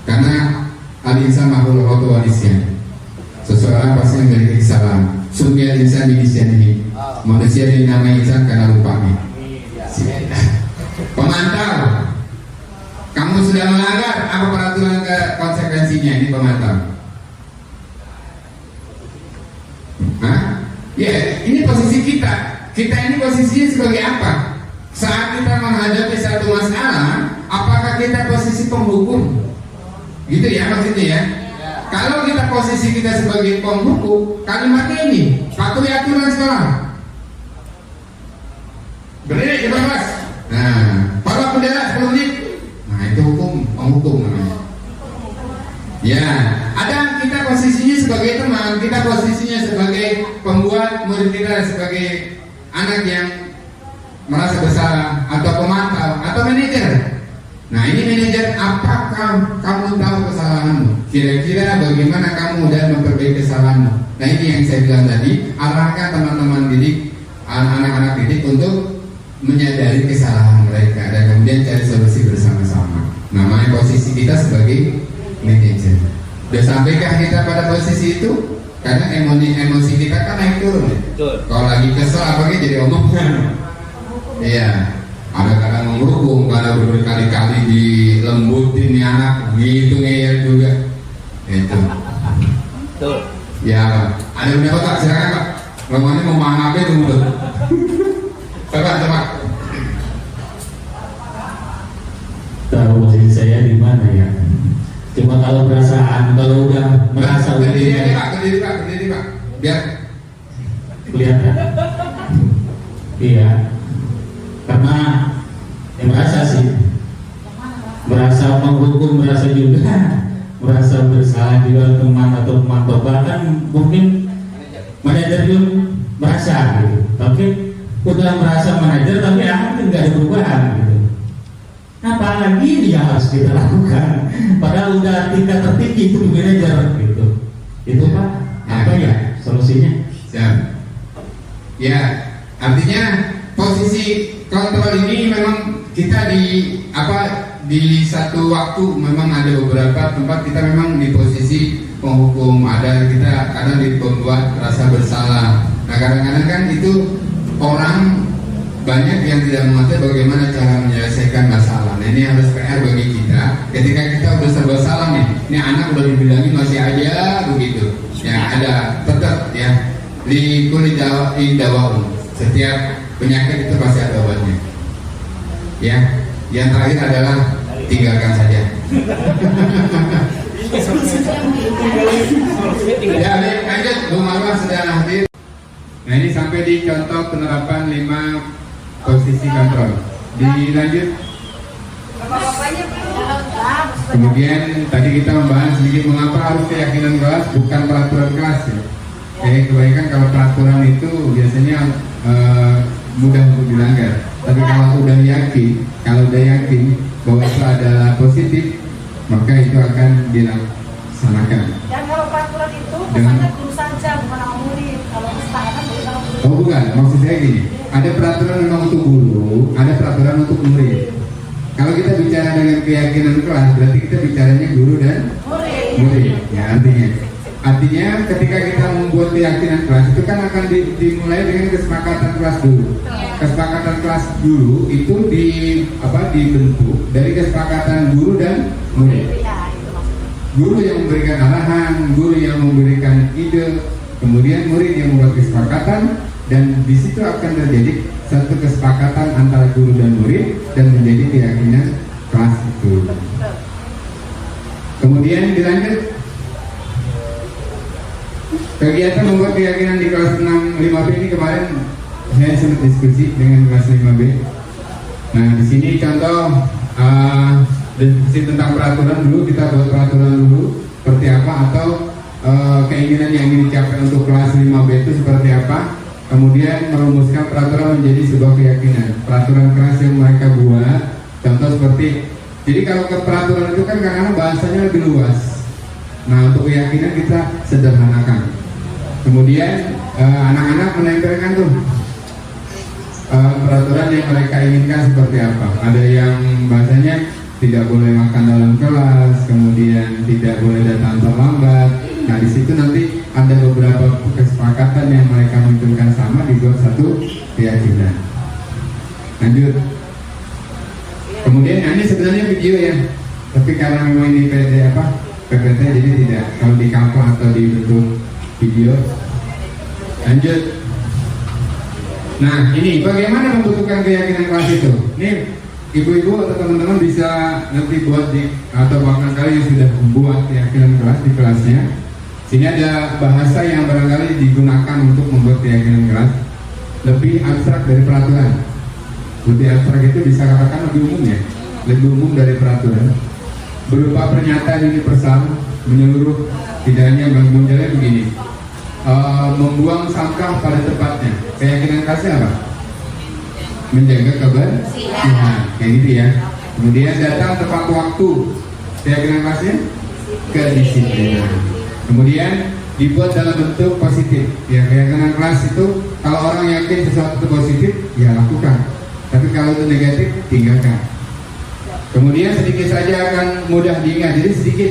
Karena al-insan makhluk otowanisnya. Seseorang pasti memiliki kesalahan. Sumia insan di ini. Manusia dinamai insan karena lupanya. Pemantau. Kamu sudah melanggar, apa peraturan konsekuensinya? Ini pemantau. Hah? Ya, ini posisi kita. Kita ini posisinya sebagai apa? Saat kita menghadapi satu masalah, apakah kita posisi penghukum? Gitu ya maksudnya ya. Kalau kita posisi kita sebagai penghukum, kalimatnya ini patuhi aturan sekolah. Berdiri di kelas. Nah, para bendera 10 menit. Nah itu penghukum namanya. Ya, ada kita posisinya sebagai teman, kita posisinya sebagai pembuat murid kita, sebagai anak yang merasa bersalah, atau pemantau, atau manajer. Nah ini manajer, apakah kamu tahu kesalahanmu? Kira-kira bagaimana kamu dan memperbaiki kesalahanmu? Nah ini yang saya bilang tadi, arahkan teman-teman didik, anak-anak didik untuk menyadari kesalahan mereka dan kemudian cari solusi bersama-sama. Namanya posisi kita sebagai manajer. Sudah sampaikah kita pada posisi itu? Karena emosi kita kan naik turun. Kalau lagi kesel apalagi jadi omongan. Iya. Ada kadang menghukum, kadang berkali-kali dilembutin nih anak, gitu ngeyel juga. Itu. Ya, ada pendapat Pak? Silakan Pak. Ngomongnya mau mangap itu mulut. Coba. Tahu posisi saya di mana ya? Cuma kalau perasaan, kalau udah merasa berdiri Pak. Biar kelihatan. Iya. Karena yang merasa sih, merasa menghukum, merasa juga, merasa bersalah juga teman atau pemantau, bahkan mungkin manajer pun merasa gitu. Tapi udah merasa manajer tapi akhirnya nggak ada perubahan gitu. Apalagi ini yang harus kita lakukan? Padahal udah tingkat tertinggi itu manajer gitu. Itu Pak, apa ya solusinya? Ya, artinya posisi kontrol ini memang kita di satu waktu memang ada beberapa tempat kita memang di posisi penghukum, ada kita kadang dibuat rasa bersalah. Nah kadang-kadang kan itu orang banyak yang tidak mengerti bagaimana cara menyelesaikan masalah. Nah ini harus PR bagi kita. Ketika kita udah serba salah nih, ini anak udah dibilangin masih aja begitu. Ya ada tetap ya di kulit dawau. Setiap penyakit itu pasti ada obatnya. Ya, yang terakhir adalah tinggalkan saja. Ya, lanjut. Bu Marwah sudah hadir. Nah ini sampai di contoh penerapan 5 posisi kontrol. Dilanjut. Kemudian tadi kita membahas sedikit mengapa harus keyakinan kelas bukan peraturan kelas ya. Kebanyakan kalau peraturan itu biasanya mudah untuk dilanggar. Tapi kalau udah yakin bahwa itu adalah positif, maka itu akan dilaksanakan. Dan kalau peraturan itu bukannya guru saja, bukan orang murid. Kalau kesepakatan boleh kalau guru. Oh bukan, maksud saya gini, ada peraturan memang untuk guru, ada peraturan untuk murid. Kalau kita bicara dengan keyakinan kelas, berarti kita bicaranya guru dan murid. Ya artinya ketika kita membuat keyakinan kelas itu kan akan dimulai dengan kesepakatan kelas dulu. Kesepakatan kelas dulu itu dibentuk dari kesepakatan guru dan murid. Guru yang memberikan arahan, guru yang memberikan ide, kemudian murid yang membuat kesepakatan, dan di situ akan terjadi satu kesepakatan antara guru dan murid dan menjadi keyakinan kelas itu. Kemudian dilanjut kegiatan membuat keyakinan di kelas 5B ini kemarin saya sempat diskusi dengan kelas 5B. Nah, di sini contoh diskusi tentang peraturan dulu, kita buat peraturan dulu seperti apa, atau keinginan yang ingin dicapai untuk kelas 5B itu seperti apa. Kemudian merumuskan peraturan menjadi sebuah keyakinan. Peraturan keras yang mereka buat, contoh seperti, jadi kalau ke peraturan itu kan kadang-kadang bahasanya lebih luas. Nah, untuk keyakinan kita sederhanakan. Kemudian anak-anak menempelkan tuh peraturan yang mereka inginkan seperti apa. Ada yang bahasanya tidak boleh makan dalam kelas, kemudian tidak boleh datang terlambat. Nah, di situ nanti ada beberapa kesepakatan yang mereka munculkan sama, dibuat satu keyakinan. Lanjut. Kemudian ini sebenarnya video ya, tapi karena memang ini PPT jadi tidak, kalau di kampus atau di bentuk video. Lanjut. Nah, ini bagaimana membutuhkan keyakinan kelas itu. Ini ibu-ibu atau teman-teman bisa nanti buat atau bahkan kalian yang sudah membuat keyakinan kelas di kelasnya. Sini ada bahasa yang barangkali digunakan untuk membuat keyakinan kelas, lebih abstrak dari peraturan. Lebih abstrak itu bisa katakan lebih umum ya, lebih umum dari peraturan. Berupa pernyataan universal menyeluruh, tidak hanya modelnya begini. Membuang sampah pada tempatnya. Keyakinan kelasnya apa? Menjaga kebersihan, kayak gitu ya. Kemudian datang tepat waktu. Keyakinan kelasnya kedisiplinan. Kemudian dibuat dalam bentuk positif. Ya, keyakinan kelas itu kalau orang yakin sesuatu itu positif, ya lakukan. Tapi kalau itu negatif, tinggalkan. Kemudian sedikit saja akan mudah diingat. Jadi sedikit,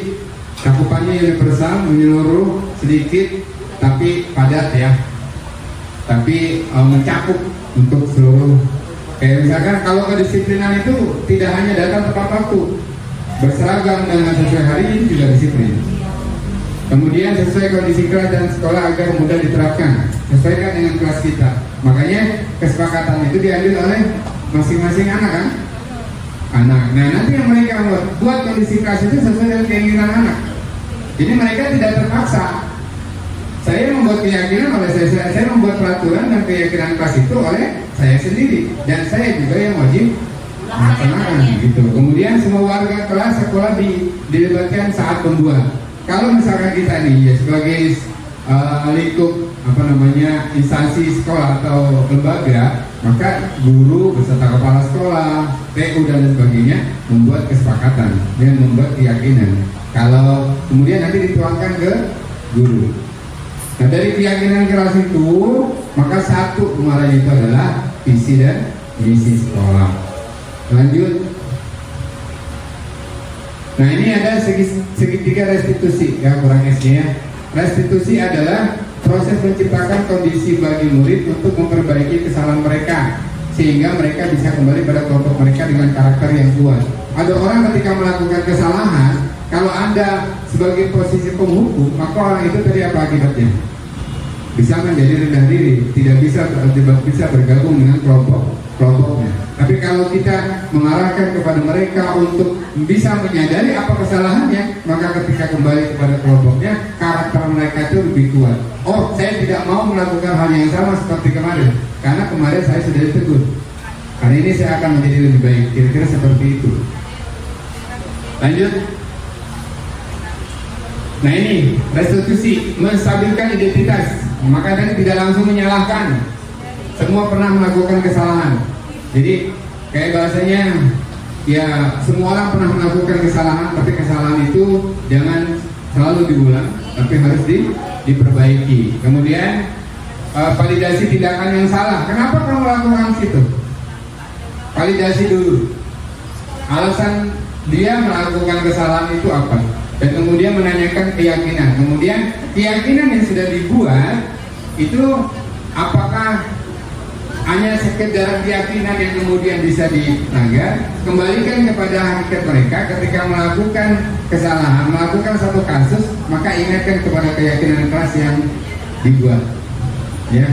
cakupannya universal, menyeluruh, sedikit, tapi padat ya. Tapi mencakup untuk seluruh. Kayak misalkan kalau kedisiplinan itu tidak hanya datang tepat waktu, berseragam dengan sesuai hari, ini juga disiplin. Kemudian sesuai kondisi kelas dan sekolah agar mudah diterapkan, sesuaikan dengan kelas kita. Makanya kesepakatan itu diambil oleh masing-masing anak kan? Anak. Nah, nanti yang mereka buat kondisi kelas itu sesuai dengan keinginan anak. Jadi mereka tidak terpaksa. Saya membuat keyakinan oleh saya membuat peraturan dan keyakinan kelas itu oleh saya sendiri, dan saya juga yang wajib melaksanakan gitu. Kemudian semua warga kelas sekolah dilibatkan saat pembuat. Kalau misalkan kita nih ya sebagai lingkup instansi sekolah atau lembaga, maka guru beserta kepala sekolah, TU dan sebagainya membuat kesepakatan dan membuat keyakinan. Kalau kemudian nanti dituangkan ke guru. Nah, dari keyakinan kelas itu, maka satu kemarin itu adalah visi dan misi sekolah. Lanjut. Nah, ini ada segitiga restitusi, ya kurang S-nya. Restitusi adalah proses menciptakan kondisi bagi murid untuk memperbaiki kesalahan mereka, sehingga mereka bisa kembali pada kelompok mereka dengan karakter yang kuat. Ada orang ketika melakukan kesalahan, kalau Anda sebagai posisi penghukum, maka orang itu tadi apa akibatnya? Bisa menjadi rendah diri, tidak bisa bergabung dengan kelompoknya. Tapi kalau kita mengarahkan kepada mereka untuk bisa menyadari apa kesalahannya, maka ketika kembali kepada kelompoknya, karakter mereka itu lebih kuat. Oh, saya tidak mau melakukan hal yang sama seperti kemarin, karena kemarin saya sudah ditegur. Hari ini saya akan menjadi lebih baik. Kira-kira seperti itu. Lanjut. Nah, ini restitusi, menstabilkan identitas. Maka tadi tidak langsung menyalahkan. Semua pernah melakukan kesalahan. Jadi kayak bahasanya, ya semua orang pernah melakukan kesalahan, tapi kesalahan itu jangan selalu diulang, tapi harus diperbaiki. Kemudian validasi tindakan yang salah. Kenapa kamu melakukan itu? Validasi dulu. Alasan dia melakukan kesalahan itu apa? Dan kemudian menanyakan keyakinan. Kemudian keyakinan yang sudah dibuat itu apakah hanya sekedar keyakinan yang kemudian bisa dilanggar? Kembalikan kepada hakikat mereka ketika melakukan kesalahan, melakukan satu kasus, maka ingatkan kepada keyakinan kelas yang dibuat, ya.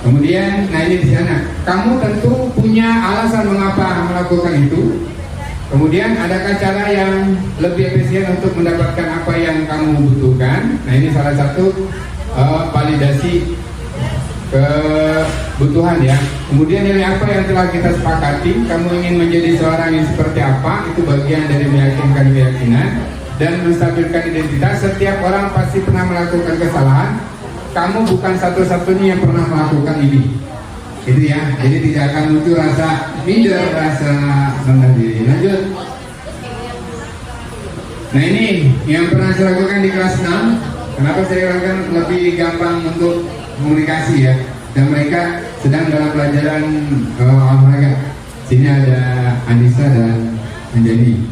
Kemudian, nah ini di sana, kamu tentu punya alasan mengapa melakukan itu. Kemudian adakah cara yang lebih efisien untuk mendapatkan apa yang kamu butuhkan? Nah ini salah satu validasi kebutuhan ya. Kemudian nilai apa yang telah kita sepakati, kamu ingin menjadi seorang yang seperti apa, itu bagian dari meyakinkan keyakinan dan menstabilkan identitas. Setiap orang pasti pernah melakukan kesalahan. Kamu bukan satu-satunya yang pernah melakukan ini, itu ya. Jadi tidak akan muncul rasa minder, rasa rendah diri. Lanjut. Nah ini yang pernah saya lakukan di kelas 6. Kenapa saya lakukan lebih gampang untuk komunikasi ya. Dan mereka sedang dalam pelajaran olahraga. Sini ada Anissa dan Anjani.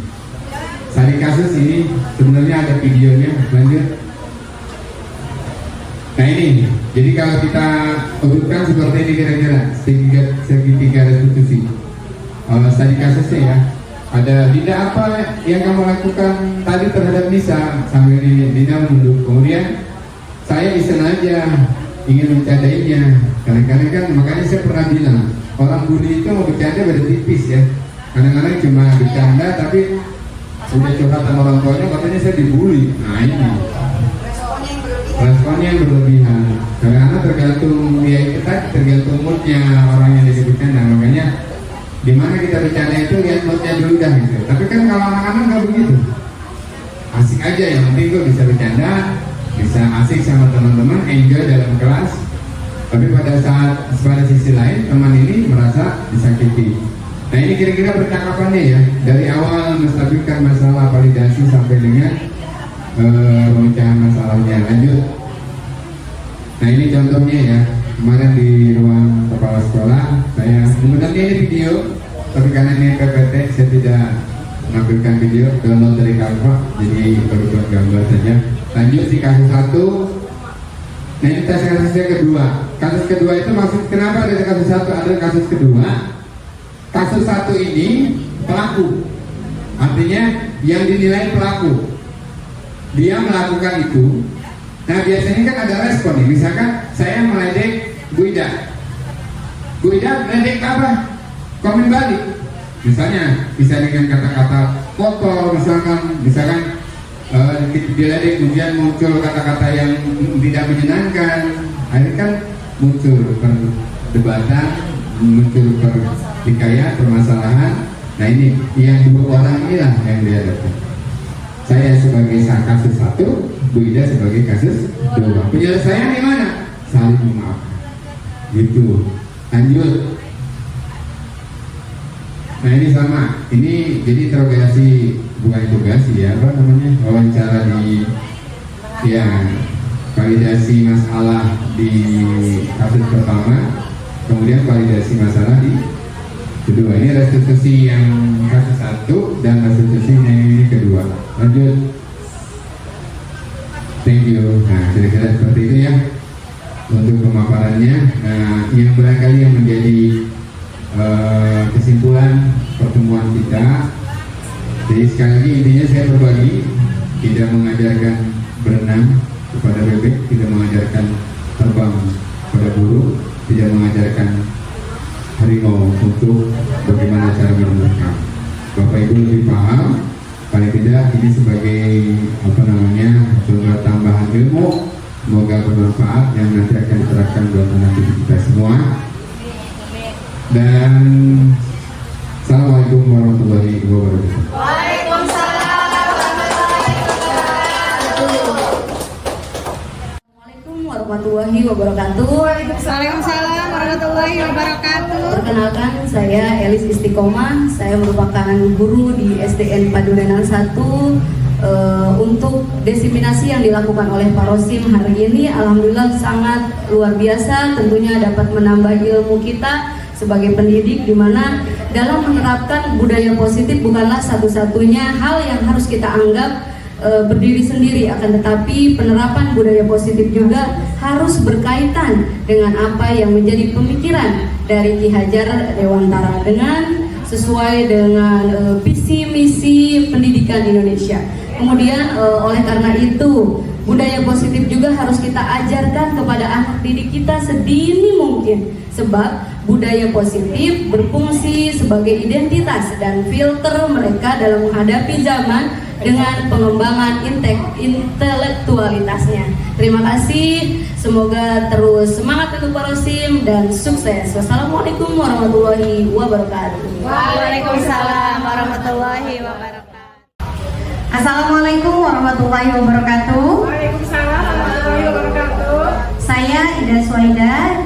Sari kasus ini sebenarnya ada videonya. Lanjut. Nah ini, jadi kalau kita urutkan seperti ini kira-kira segitiga restitusi. Tadi kasusnya ya, ada Dinda apa yang kamu lakukan tadi terhadap Nisa sampai Dinda menunduk. Kemudian saya iseng aja ingin mencadainya. Kadang-kadang kan makanya saya pernah bilang orang bully itu mau bercanda beda tipis ya. Kadang-kadang cuma bercanda tapi udah curhat sama orang tuanya katanya saya dibully. Nah ini responnya yang berlebihan karena tergantung ya itu tadi, tergantung moodnya orang yang disebutkan. Nah makanya dimana kita bercanda itu lihat moodnya dulu dah gitu. Tapi kan kalau anak-anak nggak begitu, asik aja, yang penting gue bisa bercanda, bisa asik sama teman-teman, enjoy dalam kelas. Tapi pada sisi lain teman ini merasa disakiti. Nah ini kira-kira percakapannya ya, dari awal menstabilkan masalah validasi sampai dengan pemecahan masalahnya. Lanjut. Nah ini contohnya ya, kemarin di ruang kepala sekolah saya sebenarnya ini video, tapi karena ini PPT saya tidak menampilkan video, download dari Canva, jadi baru buat gambar saja. Lanjut di kasus 1. Nah ini tes kasusnya kedua. Kasus kedua itu maksud kenapa ada kasus 1 ada kasus kedua? Kasus 1 ini pelaku, artinya yang dinilai pelaku. Dia melakukan itu. Nah biasanya kan ada respon nih. Misalkan saya meledek Bu Ida, Bu Ida meledek apa? Komen balik. Misalnya bisa dengan kata-kata kotor, misalkan diledek kemudian muncul kata-kata yang tidak menyenangkan. Akhirnya kan muncul perdebatan, muncul pertikaian, permasalahan. Nah ini yang dua orang inilah yang dihadapi. Saya sebagai kasus 1, Bu Ida sebagai kasus 2. Penyelesaian di mana? Saling memaafkan. Gitu. Lanjut. Nah ini sama. Ini jadi interogasi, bukan interogasi ya, apa namanya? Wawancara di ya validasi masalah di kasus pertama, kemudian validasi masalah di kedua. Ini restitusi yang kasus 1 dan restitusi yang ini kedua. Lanjut. Thank you. Nah kira-kira seperti itu ya untuk pemaparannya. Nah yang barangkali yang menjadi kesimpulan pertemuan kita. Jadi sekali lagi intinya saya berbagi, tidak mengajarkan berenang kepada bebek, tidak mengajarkan terbang pada burung, tidak mengajarkan harimau untuk bagaimana cara merenang. Bapak Ibu lebih paham, paling tidak ini sebagai sumber tambahan ilmu, semoga bermanfaat yang nanti akan diterapkan buat anak kita semua. Dan Assalamualaikum warahmatullahi wabarakatuh. Assalamualaikum warahmatullahi wabarakatuh. Waalaikumsalam warahmatullahi wabarakatuh. Perkenalkan, saya Elis Istiqomah. Saya merupakan guru di SDN Padurenan 1. Untuk diseminasi yang dilakukan oleh Pak Rosim hari ini, alhamdulillah sangat luar biasa. Tentunya dapat menambah ilmu kita sebagai pendidik, di mana dalam menerapkan budaya positif bukanlah satu-satunya hal yang harus kita anggap berdiri sendiri, akan tetapi penerapan budaya positif juga harus berkaitan dengan apa yang menjadi pemikiran dari Ki Hajar Dewantara dengan sesuai dengan visi misi pendidikan Indonesia. Kemudian oleh karena itu Budaya positif juga harus kita ajarkan kepada anak didik kita sedini mungkin, sebab budaya positif berfungsi sebagai identitas dan filter mereka dalam menghadapi zaman dengan pengembangan intelektualitasnya. Terima kasih, semoga terus semangat untuk Parosim dan sukses. Wassalamualaikum warahmatullahi wabarakatuh. Waalaikumsalam warahmatullahi wabarakatuh. Assalamualaikum warahmatullahi wabarakatuh. Waalaikumsalam warahmatullahi wabarakatuh. Saya Ida Swaida,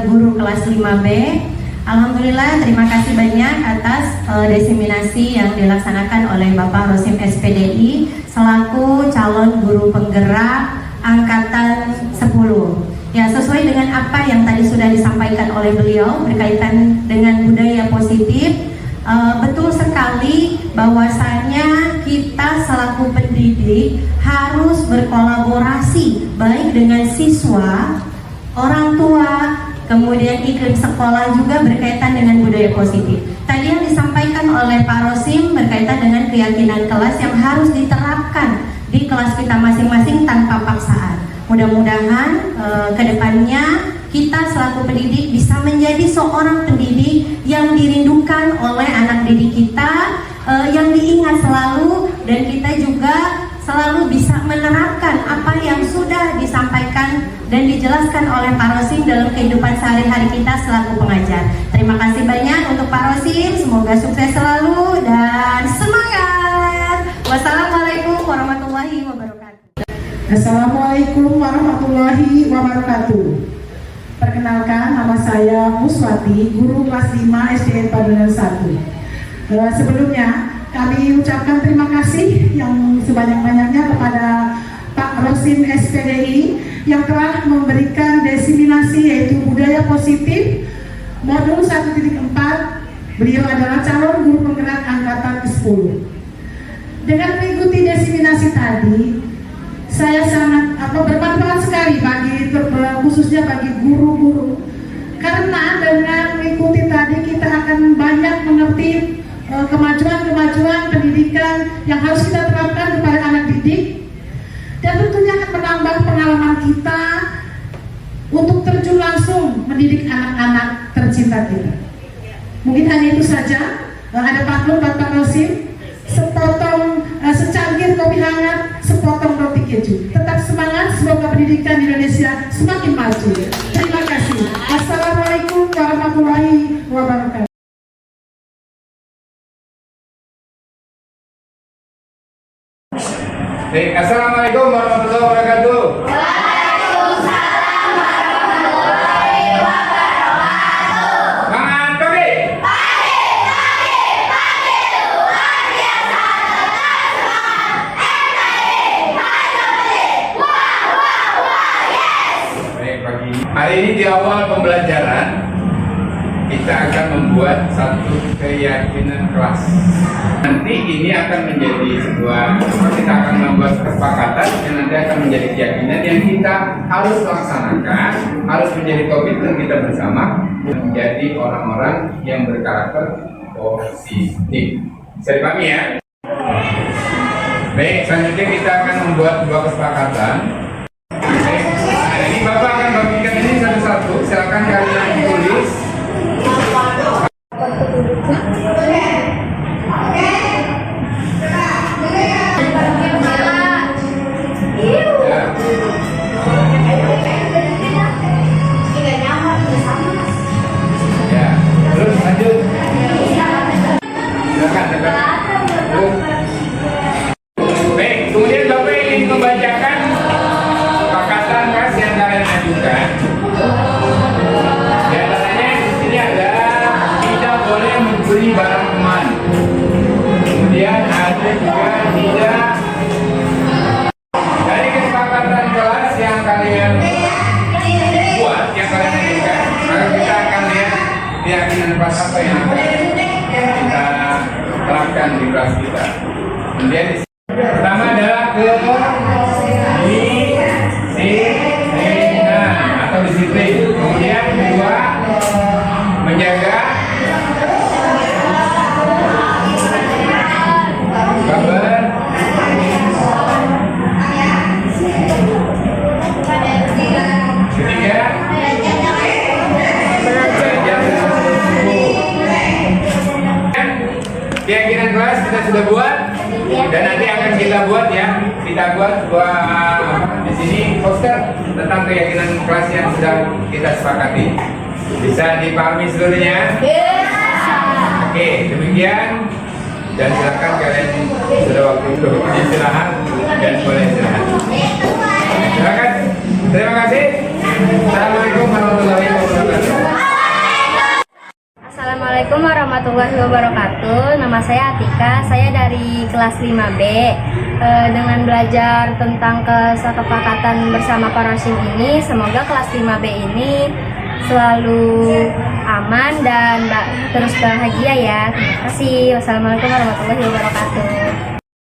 guru kelas 5B. Alhamdulillah, terima kasih banyak atas diseminasi yang dilaksanakan oleh Bapak Rosim SPDI selaku calon guru penggerak angkatan 10. Ya, sesuai dengan apa yang tadi sudah disampaikan oleh beliau berkaitan dengan budaya positif, betul sekali bahwasanya kita selaku pendidik harus berkolaborasi baik dengan siswa, orang tua, kemudian iklim sekolah juga berkaitan dengan budaya positif. Tadi yang disampaikan oleh Pak Rosim berkaitan dengan keyakinan kelas yang harus diterapkan di kelas kita masing-masing tanpa paksaan. Mudah-mudahan kedepannya kita selaku pendidik bisa menjadi seorang pendidik yang dirindukan oleh anak didik kita, yang diingat selalu, dan kita juga selalu bisa menerapkan apa yang sudah disampaikan dan dijelaskan oleh Pak Rosim dalam kehidupan sehari-hari kita selaku pengajar. Terima kasih banyak untuk Pak Rosim, semoga sukses selalu dan semangat. Wassalamualaikum warahmatullahi wabarakatuh. Assalamualaikum warahmatullahi wabarakatuh. Perkenalkan, nama saya Muswati, guru kelas 5 SDN Padurenan 1. Sebelumnya kami ucapkan terima kasih yang sebanyak-banyaknya kepada Pak Rosim SPDI yang telah memberikan diseminasi yaitu budaya positif modul 1.4. Beliau adalah calon guru penggerak angkatan ke-10. Dengan mengikuti diseminasi tadi, saya sangat bermanfaat sekali bagi khususnya bagi guru-guru, karena dengan mengikuti tadi kita akan banyak mengerti kemajuan-kemajuan pendidikan yang harus kita terapkan kepada anak didik, dan tentunya akan menambah pengalaman kita untuk terjun langsung mendidik anak-anak tercinta kita. Mungkin hanya itu saja. Ada paklun Bapak Rosim, sepotong secangkir kopi hangat, sepotong roti keju. Tetap semangat, semoga pendidikan di Indonesia semakin maju. Terima kasih. Assalamualaikum warahmatullahi wabarakatuh. Assalamualaikum warahmatullahi wabarakatuh. Waalaikumsalam warahmatullahi wabarakatuh. Semangat pagi. Luar biasa, Baik, pagi. Hari ini di awal pembelajaran kita akan membuat satu keyakinan kelas. Nanti ini akan menjadi sebuah, kita akan membuat kesepakatan yang nanti akan menjadi keyakinan yang kita harus laksanakan, harus menjadi komitmen kita bersama menjadi orang-orang yang berkarakter positif. Bisa dipahami ya? Baik, selanjutnya kita akan membuat sebuah kesepakatan. Baik, nah, ini Bapak akan bagikan ini satu-satu. Silakan kalian tulis. Ya, terus lanjut. Silakan, terus. Baik, kemudian Bapak ingin membacakan kesepakatan kelas yang kalian ajukan. Di antaranya di sini ada tidak boleh membeli barang teman. Kemudian ada juga tidak dari kesepakatan kelas yang kalian buat, yang kalian ajukan. Maka kita akan lihat keyakinan kelas apa yang akan kita terapkan di kelas kita. Kemudian di pertama adalah kedisiplinan atau disiplin. Kemudian kedua, menjaga sudah buat dan nanti akan kita buat ya. Kita buat di sini poster tentang keyakinan kelas yang sudah kita sepakati. Bisa dipahami seluruhnya? Oke, demikian. Dan silakan kalian sudah waktu itu istirahat dan boleh istirahat. Silakan. Terima kasih. Assalamualaikum warahmatullahi wabarakatuh. Assalamualaikum warahmatullahi wabarakatuh. Nama saya Atika, saya dari kelas 5B. Dengan belajar tentang kesepakatan bersama Parasim ini, semoga kelas 5B ini selalu aman dan terus bahagia ya. Terima kasih. Wassalamualaikum warahmatullahi wabarakatuh.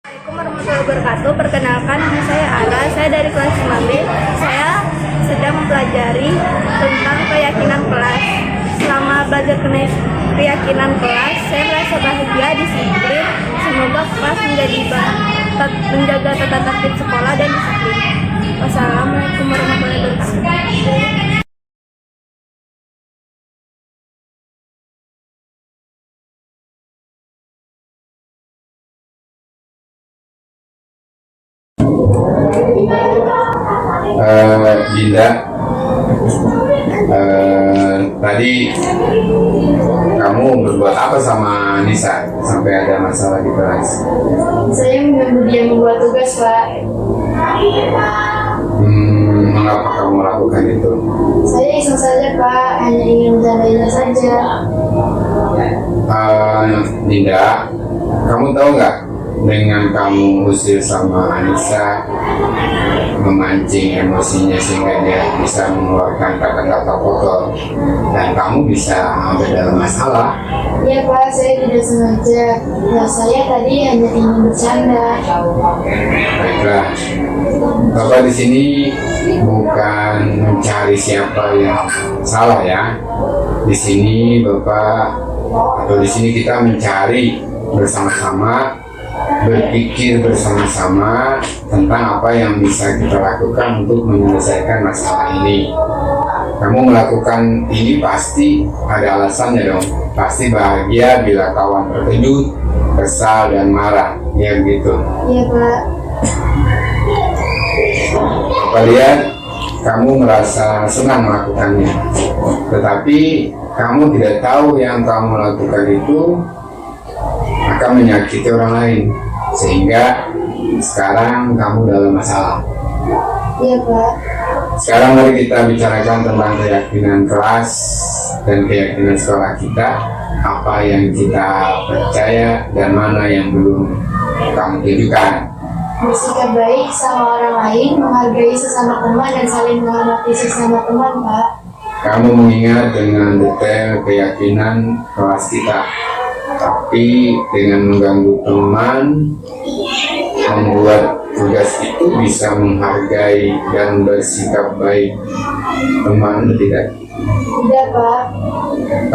Assalamualaikum warahmatullahi wabarakatuh. Perkenalkan, nama saya Ara, saya dari kelas 5B. Saya sedang mempelajari tentang keyakinan kelas. Selama belajar keyakinan kelas, saya merasa bahagia, disiplin. Semoga kelas menjaga tata tertib sekolah dan disiplin. Wassalamualaikum warahmatullahi wabarakatuh. Dinda, tadi kamu berbuat apa sama Nisa sampai ada masalah di kelas? Saya mengganggu dia membuat tugas, Pak. Mengapa kamu melakukan itu? Saya iseng saja, Pak. Hanya ingin bercandanya saja. Dinda, kamu tahu nggak dengan kamu usir sama Anissa, memancing emosinya sehingga dia bisa mengeluarkan kata-kata kotor dan kamu bisa ada dalam masalah? Iya, Pak, saya tidak sengaja. Ya, saya tadi hanya ingin bercanda. Baiklah, Bapak di sini bukan mencari siapa yang salah ya. Di sini Bapak atau di sini kita mencari bersama-sama, berpikir bersama-sama tentang apa yang bisa kita lakukan untuk menyelesaikan masalah ini. Kamu melakukan ini pasti ada alasannya dong. Pasti bahagia bila kawan terkejut, kesal dan marah. Ya begitu. Iya, Pak. Bapak lihat, kamu merasa senang melakukannya. Tetapi kamu tidak tahu yang kamu lakukan itu akan menyakiti orang lain, sehingga sekarang kamu dalam masalah. Iya, Pak. Sekarang mari kita bicarakan tentang keyakinan kelas dan keyakinan sekolah kita, apa yang kita percaya dan mana yang belum kamu tunjukkan. Bersikap baik sama orang lain, menghargai sesama teman dan saling menghormati sesama teman, Pak. Kamu mengingat dengan detail keyakinan kelas kita, tapi dengan mengganggu teman, membuat tugas itu bisa menghargai dan bersikap baik teman atau tidak? Tidak, Pak.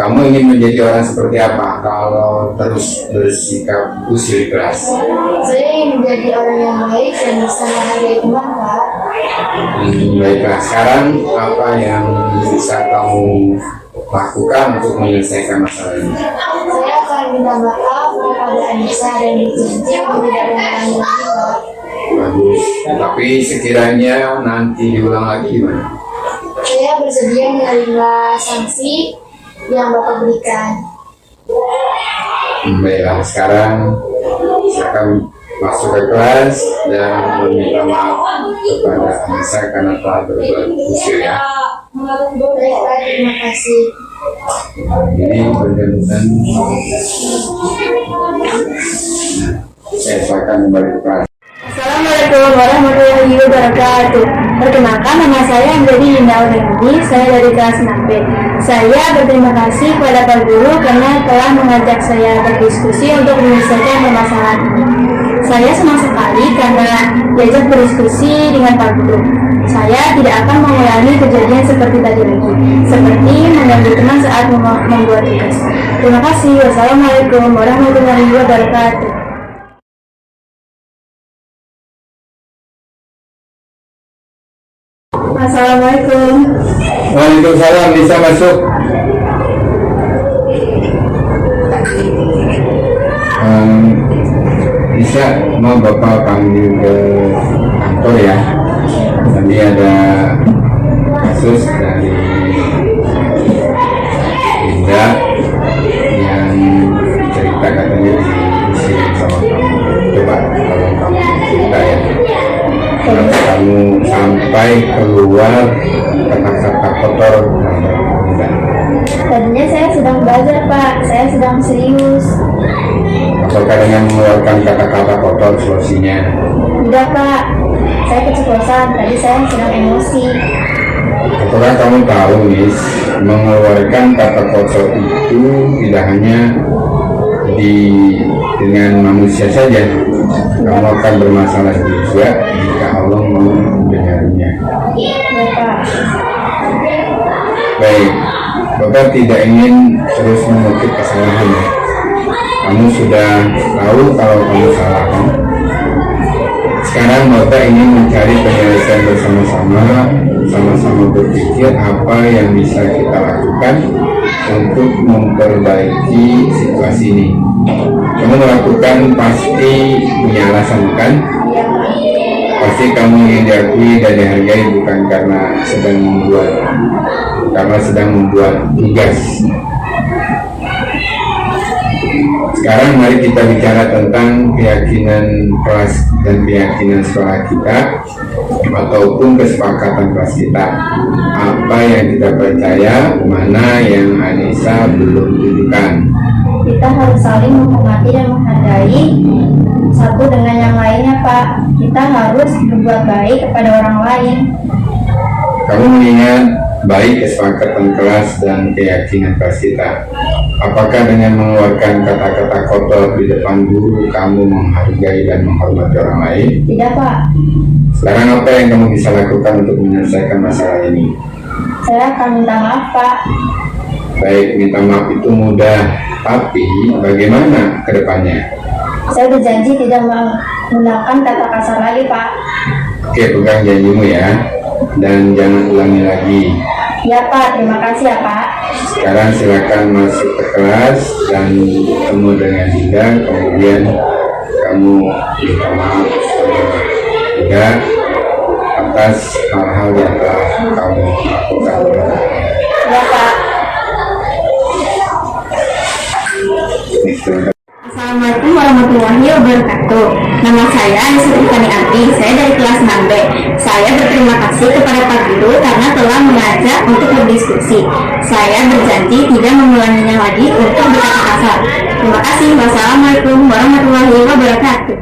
Kamu ingin menjadi orang seperti apa kalau terus bersikap usil di kelas? Saya ingin menjadi orang yang baik dan bisa menghargai teman, Pak. Baiklah, sekarang apa yang bisa kamu lakukan untuk menyelesaikan masalah ini? Saya akan minta maaf kepada Anissa dan berjanji untuk tidak mengulangi lagi, Pak. Bagus, tapi sekiranya nanti diulang lagi gimana? Saya bersedia menerima sanksi yang Bapak berikan. Baiklah, sekarang silakan masuk ke kelas dan meminta maaf kepada Anissa karena telah berbuat usil ya. Baik, Pak, terima kasih. Ini berjemputan. Silakan kembali ke kelas. Assalamualaikum warahmatullahi wabarakatuh. Perkenalkan, nama saya menjadi Indah Audrey. Saya dari kelas 6B. Saya berterima kasih kepada Pak Guru karena telah mengajak saya berdiskusi untuk menyelesaikan permasalahan ini. Saya senang sekali karena diajak berdiskusi dengan Pak Guru. Saya tidak akan mengulangi kejadian seperti tadi lagi, seperti mengganggu teman saat membuat tugas. Terima kasih. Wassalamualaikum warahmatullahi wabarakatuh. Assalamualaikum. Waalaikumsalam, bisa masuk. bisa mau Bapak panggil ke kantor ya. Tadi ada kasus dari Linda yang cerita katanya diusir sama kamu. Coba kalau kamu cerita ya, kenapa kamu sampai keluar kata-kata kotor sama Linda? Tadinya saya sedang belajar Pak, saya sedang serius. Apakah dengan mengeluarkan kata-kata kotor solusinya? Tidak Pak, saya keceplosan, tadi saya sedang emosi. Apakah kamu tahu, Miss, mengeluarkan kata kotor itu tidak hanya dengan manusia saja, kamu akan bermasalah juga jika Allah mau mendengarnya. Ya Pak. Baik, Bapak tidak ingin terus mengukir kesalahan ya. Kamu sudah tahu kalau kamu salah kan? Sekarang Bapak ingin mencari penyelesaian bersama-sama, sama-sama berpikir apa yang bisa kita lakukan untuk memperbaiki situasi ini. Kamu melakukan pasti punya alasan kan? Pasti kamu ingin diakui dan dihargai bukan karena sedang membuat tugas. Sekarang mari kita bicara tentang keyakinan kelas dan keyakinan sekolah kita ataupun kesepakatan kelas kita. Apa yang kita percaya, mana yang Anissa belum tunjukkan. Kita harus saling menghormati dan menghargai satu dengan yang lainnya Pak. Kita harus berbuat baik kepada orang lain. Kamu mengingat baik kesepakatan kelas dan keyakinan kelas kita. Apakah dengan mengeluarkan kata-kata kotor di depan guru kamu menghargai dan menghormati orang lain? Tidak Pak. Sekarang apa yang kamu bisa lakukan untuk menyelesaikan masalah ini? Saya akan minta maaf Pak. Baik, minta maaf itu mudah, tapi bagaimana ke depannya? Saya berjanji tidak menggunakan kata kasar lagi Pak. Oke, pegang janjimu ya, dan jangan ulangi lagi. Ya Pak, terima kasih ya Pak. Sekarang silakan masuk ke kelas dan ketemu dengan Dinda, kemudian kamu minta maaf sama Dinda atas hal-hal yang telah kamu lakukan. Ya Pak. Assalamualaikum warahmatullahi wabarakatuh. Nama saya Anissa Tiffany Arti. Saya dari kelas 6B. Saya berterima kasih kepada Pak Guru karena telah mengajak untuk berdiskusi. Saya berjanji tidak mengulanginya lagi untuk berkata kasar. Terima kasih. Wassalamualaikum warahmatullahi wabarakatuh.